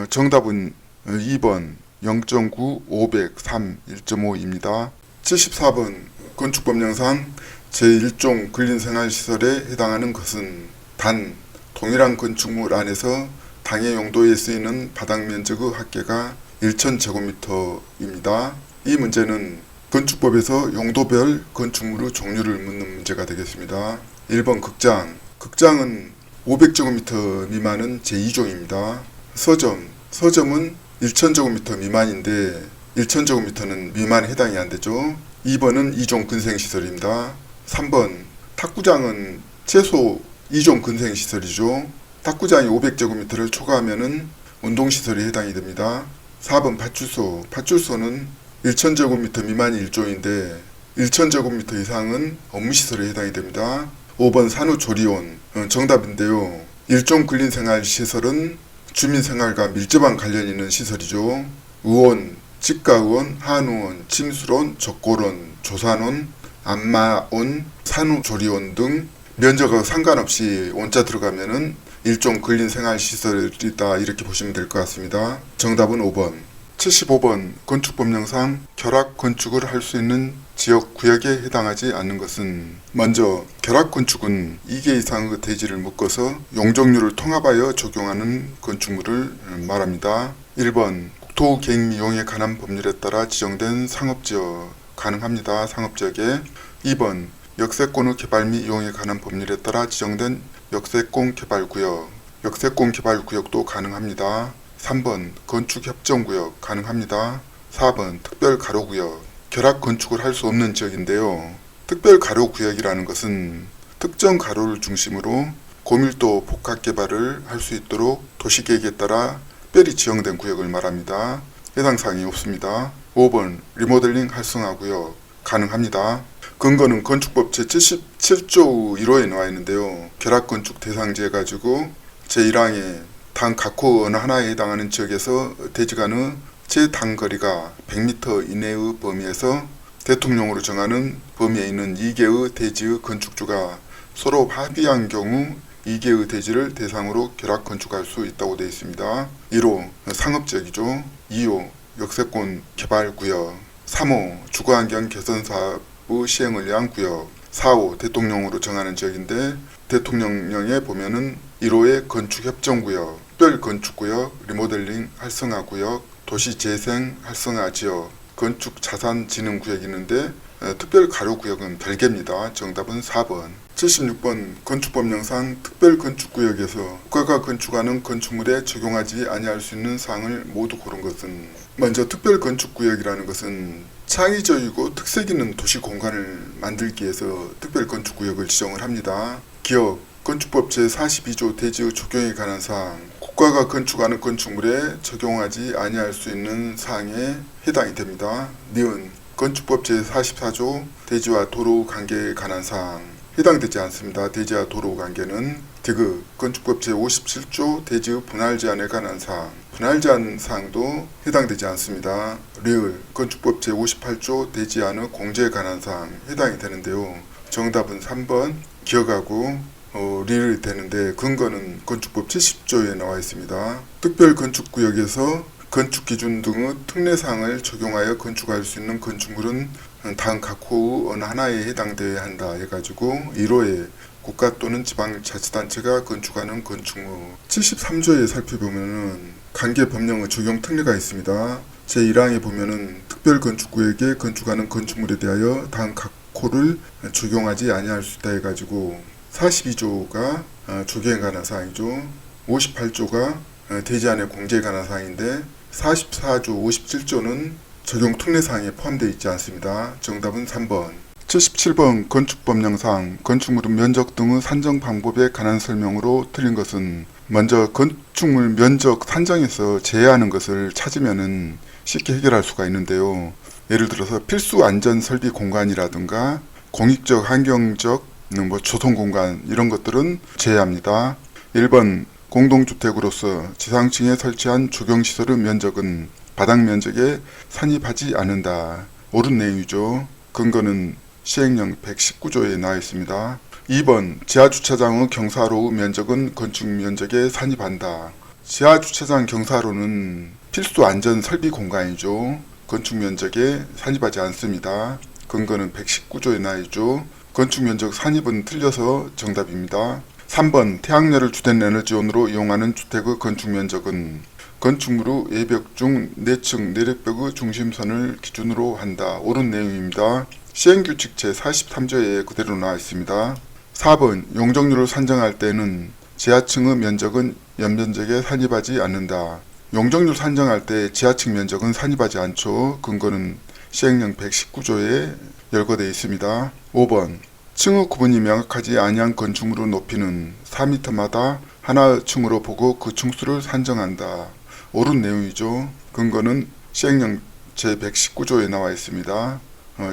정답은 2번 0.9, 500, 3, 1.5입니다. 74번 건축법령상 제1종 근린생활시설에 해당하는 것은 단 동일한 건축물 안에서 당해 용도에 쓰이는 바닥 면적의 합계가 1000제곱미터입니다. 이 문제는 건축법에서 용도별 건축물의 종류를 묻는 문제가 되겠습니다. 1번 극장. 극장은 500제곱미터 미만은 제2종입니다. 서점. 서점은 1000제곱미터 미만인데 1000제곱미터는 미만에 해당이 안 되죠. 2번은 2종 근생시설입니다. 3번 탁구장은 최소 2종 근생시설이죠. 탁구장이 500제곱미터를 초과하면 운동시설이 해당이 됩니다. 4번 파출소. 파출소는 1000제곱미터 미만이 1종인데 1000제곱미터 이상은 업무시설에 해당이 됩니다. 5번 산후조리원. 정답인데요. 1종 근린생활시설은 주민생활과 밀접한 관련이 있는 시설이죠. 의원, 치과의원, 한의원, 침술원, 적골원, 조산원, 안마원, 산후조리원 등 면적과 상관없이 원자 들어가면은 일종 근린생활시설이다 이렇게 보시면 될 것 같습니다. 정답은 5번. 75번 건축법령상 결합건축을 할 수 있는 지역 구역에 해당하지 않는 것은. 먼저 결합건축은 2개 이상의 대지를 묶어서 용적률을 통합하여 적용하는 건축물을 말합니다. 1번 국토개인 이용에 관한 법률에 따라 지정된 상업지역 가능합니다. 상업지역에. 2번 역세권의 개발 및 이용에 관한 법률에 따라 지정된 역세권 개발구역, 역세권 개발구역도 가능합니다. 3번 건축협정구역 가능합니다. 4번 특별가로구역. 결합건축을 할 수 없는 지역인데요. 특별가로구역이라는 것은 특정 가로를 중심으로 고밀도 복합개발을 할 수 있도록 도시계획에 따라 특별히 지정된 구역을 말합니다. 해당 사항이 없습니다. 5번 리모델링 활성화구역 가능합니다. 근거는 건축법 제77조 1호에 나와 있는데요. 결합건축 대상지 해가지고 제1항에 당 각호 어느 하나에 해당하는 지역에서 대지 간의 제단거리가 100m 이내의 범위에서 대통령으로 정하는 범위에 있는 2개의 대지의 건축주가 서로 합의한 경우 2개의 대지를 대상으로 결합건축할 수 있다고 되어 있습니다. 1호 상업지역이죠. 2호 역세권 개발구역. 3호 주거환경 개선사업의 시행을 위한 구역. 4호 대통령으로 정하는 지역인데 대통령령에 보면은 1호의 건축협정구역, 특별건축구역, 리모델링 활성화구역, 도시재생 활성화지역, 건축자산진흥구역이 있는데 특별가로구역은 별개입니다. 정답은 4번. 76번 건축법령상 특별건축구역에서 국가가 건축하는 건축물에 적용하지 아니할 수 있는 사항을 모두 고른 것은. 먼저 특별건축구역이라는 것은 창의적이고 특색 있는 도시 공간을 만들기 위해서 특별건축구역을 지정을 합니다. 기억, 건축법 제42조 대지의 적용에 관한 사항, 국가가 건축하는 건축물에 적용하지 아니할 수 있는 사항에 해당이 됩니다. 니은, 건축법 제44조 대지와 도로 관계에 관한 사항, 해당되지 않습니다. 대지와 도로 관계는. 디귿, 건축법 제57조 대지의 분할 제한에 관한 사항, 분할 제한 사항도 해당되지 않습니다. 리을, 건축법 제58조 대지안의 공제에 관한 사항 해당이 되는데요. 정답은 3번 기억하고 리얼이 되는데 근거는 건축법 70조에 나와 있습니다. 특별 건축구역에서 건축 기준 등의 특례사항을 적용하여 건축할 수 있는 건축물은 다음 각 호의 어느 하나에 해당되어야 한다 해가지고 1호에 국가 또는 지방자치단체가 건축하는 건축물 73조에 살펴보면은 관계 법령의 적용 특례가 있습니다. 제1항에 보면은 특별 건축구역에 건축하는 건축물에 대하여 다음 각 호를 적용하지 아니할 수 있다 해가지고 42조가 조경에 관한 사항이죠. 58조가 대지안의 공제에 관한 사항인데 44조, 57조는 적용 특례사항에 포함되어 있지 않습니다. 정답은 3번. 77번 건축법령상 건축물의 면적 등의 산정 방법에 관한 설명으로 틀린 것은 먼저 건축물 면적 산정에서 제외하는 것을 찾으면은 쉽게 해결할 수가 있는데요. 예를 들어서 필수 안전 설비 공간이라든가 공익적, 환경적, 조성 공간 이런 것들은 제외합니다. 1번 공동주택으로서 지상층에 설치한 조경시설의 면적은 바닥 면적에 산입하지 않는다. 옳은 내용이죠. 근거는 시행령 119조에 나와 있습니다. 2번 지하주차장의 경사로의 면적은 건축 면적에 산입한다. 지하주차장 경사로는 필수 안전 설비 공간이죠. 건축 면적에 산입하지 않습니다. 근거는 119조에 나와 있죠. 건축 면적 산입은 틀려서 정답입니다. 3번 태양열을 주된 에너지원으로 이용하는 주택의 건축 면적은 건축물의 외벽 중 내층 내력벽의 중심선을 기준으로 한다. 옳은 내용입니다. 시행규칙 제43조에 그대로 나와 있습니다. 4번 용적률을 산정할 때는 지하층의 면적은 연면적에 산입하지 않는다. 용적률 산정할 때 지하층 면적은 산입하지 않죠. 근거는 시행령 119조에 열거되어 있습니다. 5번 층의 구분이 명확하지 아니한 건축물의 높이는 4m마다 하나의 층으로 보고 그 층수를 산정한다. 옳은 내용이죠. 근거는 시행령 제119조에 나와 있습니다.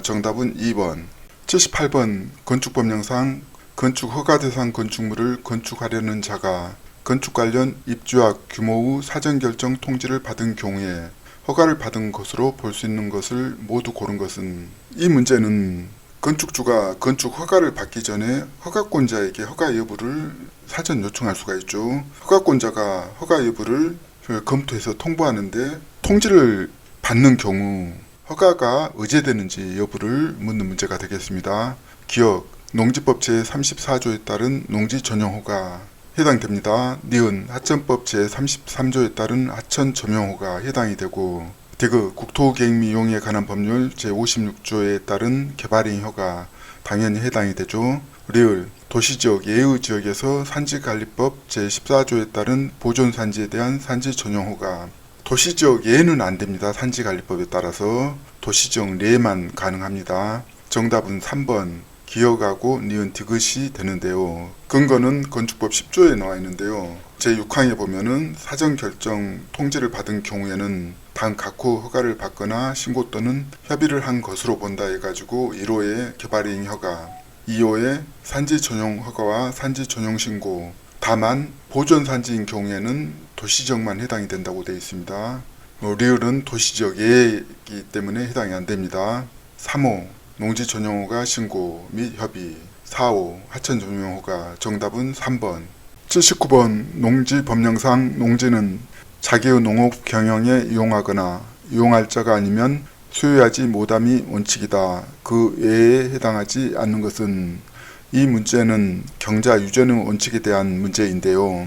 정답은 2번. 78번 건축법령상 건축 허가 대상 건축물을 건축하려는 자가 건축 관련 입주학 규모의 사전결정 통지를 받은 경우에 허가를 받은 것으로 볼 수 있는 것을 모두 고른 것은 이 문제는 건축주가 건축 허가를 받기 전에 허가권자에게 허가 여부를 사전 요청할 수가 있죠. 허가권자가 허가 여부를 검토해서 통보하는데 통지를 받는 경우 허가가 의제되는지 여부를 묻는 문제가 되겠습니다. 기억, 농지법 제34조에 따른 농지 전용 허가 해당됩니다. 니은, 하천법 제33조에 따른 하천 점용 허가 해당이 되고 디귿, 국토계획 이용에 관한 법률 제56조에 따른 개발행위 허가 당연히 해당이 되죠. 리을, 도시지역 예우지역에서 산지관리법 제14조에 따른 보존산지에 대한 산지 전용 허가 도시지역 예는 안됩니다. 산지관리법에 따라서 도시지역 내만 가능합니다. 정답은 3번 기억하고 니은 디귿이 되는데요. 근거는 건축법 10조에 나와 있는데요. 제6항에 보면은 사전결정 통지를 받은 경우에는 단 각호 허가를 받거나 신고 또는 협의를 한 것으로 본다 해가지고 1호에 개발이행 허가 2호에 산지 전용 허가와 산지 전용 신고 다만 보존산지인 경우에는 도시지역만 해당이 된다고 되어 있습니다. 리을은 도시지역 예이기 때문에 해당이 안됩니다. 3호 농지 전용허가 신고 및 협의 4호 하천 전용허가 정답은 3번 79번 농지법령상 농지는 자기의 농업 경영에 이용하거나 이용할 자가 아니면 소유하지 못함이 원칙이다. 그 외에 해당하지 않는 것은 이 문제는 경자 유전의 원칙에 대한 문제인데요.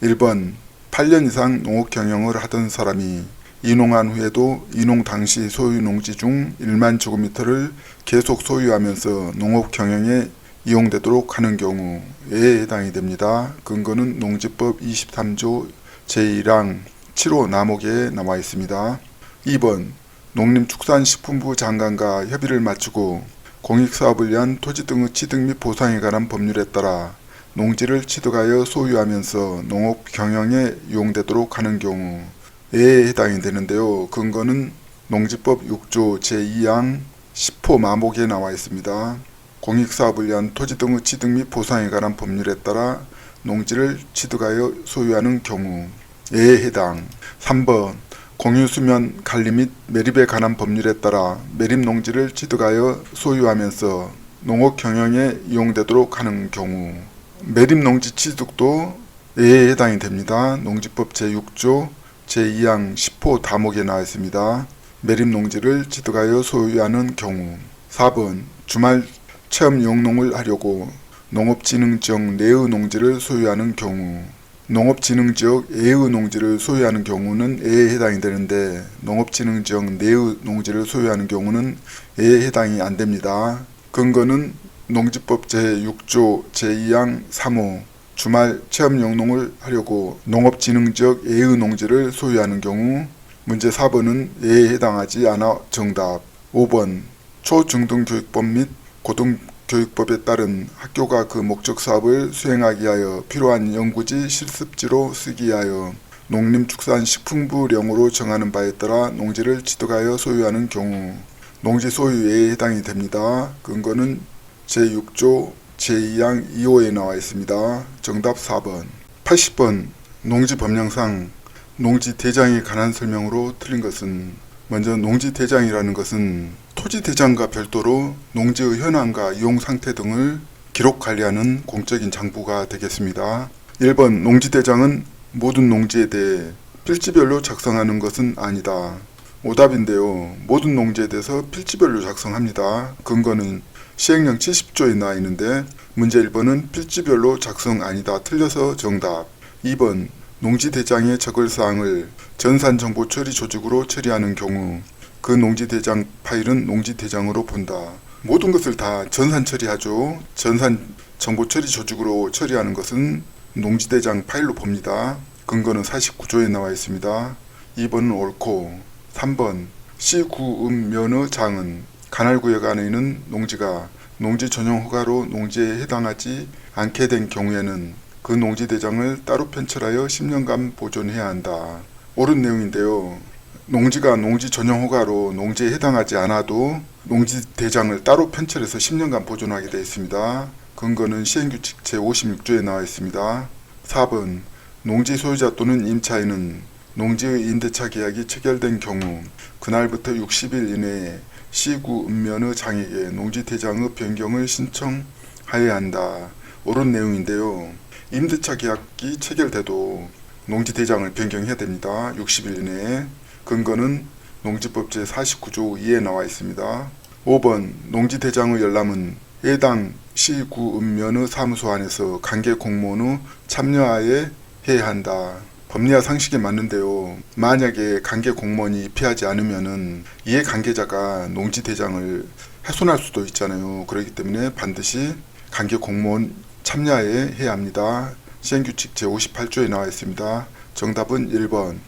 1번 8년 이상 농업 경영을 하던 사람이 이농한 후에도 이농 당시 소유 농지 중 1만 제곱미터를 계속 소유하면서 농업 경영에 이용되도록 하는 경우에 해당이 됩니다. 근거는 농지법 23조 제1항 7호 남목에 나와 있습니다. 2번 농림축산식품부 장관과 협의를 마치고 공익사업을 위한 토지 등의 취득 및 보상에 관한 법률에 따라 농지를 취득하여 소유하면서 농업 경영에 이용되도록 하는 경우에 해당이 되는데요. 근거는 농지법 6조 제2항 10호 마목에 나와 있습니다. 공익사업을 위한 토지 등의 취득 및 보상에 관한 법률에 따라 농지를 취득하여 소유하는 경우에 해당. 3번 공유수면 관리 및 매립에 관한 법률에 따라 매립농지를 취득하여 소유하면서 농업 경영에 이용되도록 하는 경우에 매립농지 취득도 예에 해당이 됩니다. 농지법 제6조 제2항 10호 다목에 나와 있습니다. 매립농지를 취득하여 소유하는 경우. 4번 주말 체험 영농을 하려고 농업진흥지역 내의 농지를 소유하는 경우. 농업진흥지역 외의 농지를 소유하는 경우는 예에 해당이 되는데 농업진흥지역 내의 농지를 소유하는 경우는 예에 해당이 안됩니다. 근거는 농지법 제6조 제2항 3호 주말 체험 영농을 하려고 농업진흥지역 외의 농지를 소유하는 경우. 문제 4번은 예에 해당하지 않아 정답. 5번 초중등교육법 및 고등교육법에 따른 학교가 그 목적 사업을 수행하기 위하여 필요한 연구지 실습지로 쓰기 위하여 농림축산식품부령으로 정하는 바에 따라 농지를 취득하여 소유하는 경우. 농지 소유에 해당이 됩니다. 근거는 제6조 제2항 2호에 나와 있습니다. 정답 4번. 80번 농지법령상 농지대장에 관한 설명으로 틀린 것은. 먼저 농지대장이라는 것은 토지대장과 별도로 농지의 현황과 이용상태 등을 기록 관리하는 공적인 장부가 되겠습니다. 1번 농지대장은 모든 농지에 대해 필지별로 작성하는 것은 아니다. 오답인데요. 모든 농지에 대해서 필지별로 작성합니다. 근거는 시행령 70조에 나와 있는데 문제 1번은 필지별로 작성 아니다. 틀려서 정답. 2번 농지대장의 적을사항을 전산정보 처리 조직으로 처리하는 경우 그 농지대장 파일은 농지대장으로 본다. 모든 것을 다 전산 처리하죠. 전산정보 처리 조직으로 처리하는 것은 농지대장 파일로 봅니다. 근거는 49조에 나와 있습니다. 2번은 옳고. 3번 시구읍면허장은 관할구역 안에 있는 농지가 농지 전용 허가로 농지에 해당하지 않게 된 경우에는 그 농지대장을 따로 편철하여 10년간 보존해야 한다. 옳은 내용인데요. 농지가 농지 전용 허가로 농지에 해당하지 않아도 농지대장을 따로 편철해서 10년간 보존하게 되어 있습니다. 근거는 시행규칙 제56조에 나와 있습니다. 4번 농지 소유자 또는 임차인은 농지의 임대차 계약이 체결된 경우 그날부터 60일 이내에 시구읍면허장에게 농지대장의 변경을 신청하여야 한다. 옳은 내용인데요. 임대차 계약이 체결돼도 농지대장을 변경해야 됩니다. 60일 이내에. 근거는 농지법 제49조 2에 나와 있습니다. 5번 농지대장의 열람은 해당 시구읍면허 사무소 안에서 관계 공무원의 참여하에 해야 한다. 법리와 상식에 맞는데요. 만약에 관계 공무원이 입회하지 않으면은 이해 관계자가 농지대장을 훼손할 수도 있잖아요. 그렇기 때문에 반드시 관계 공무원 참여하에 해야 합니다. 시행규칙 제58조에 나와 있습니다. 정답은 1번.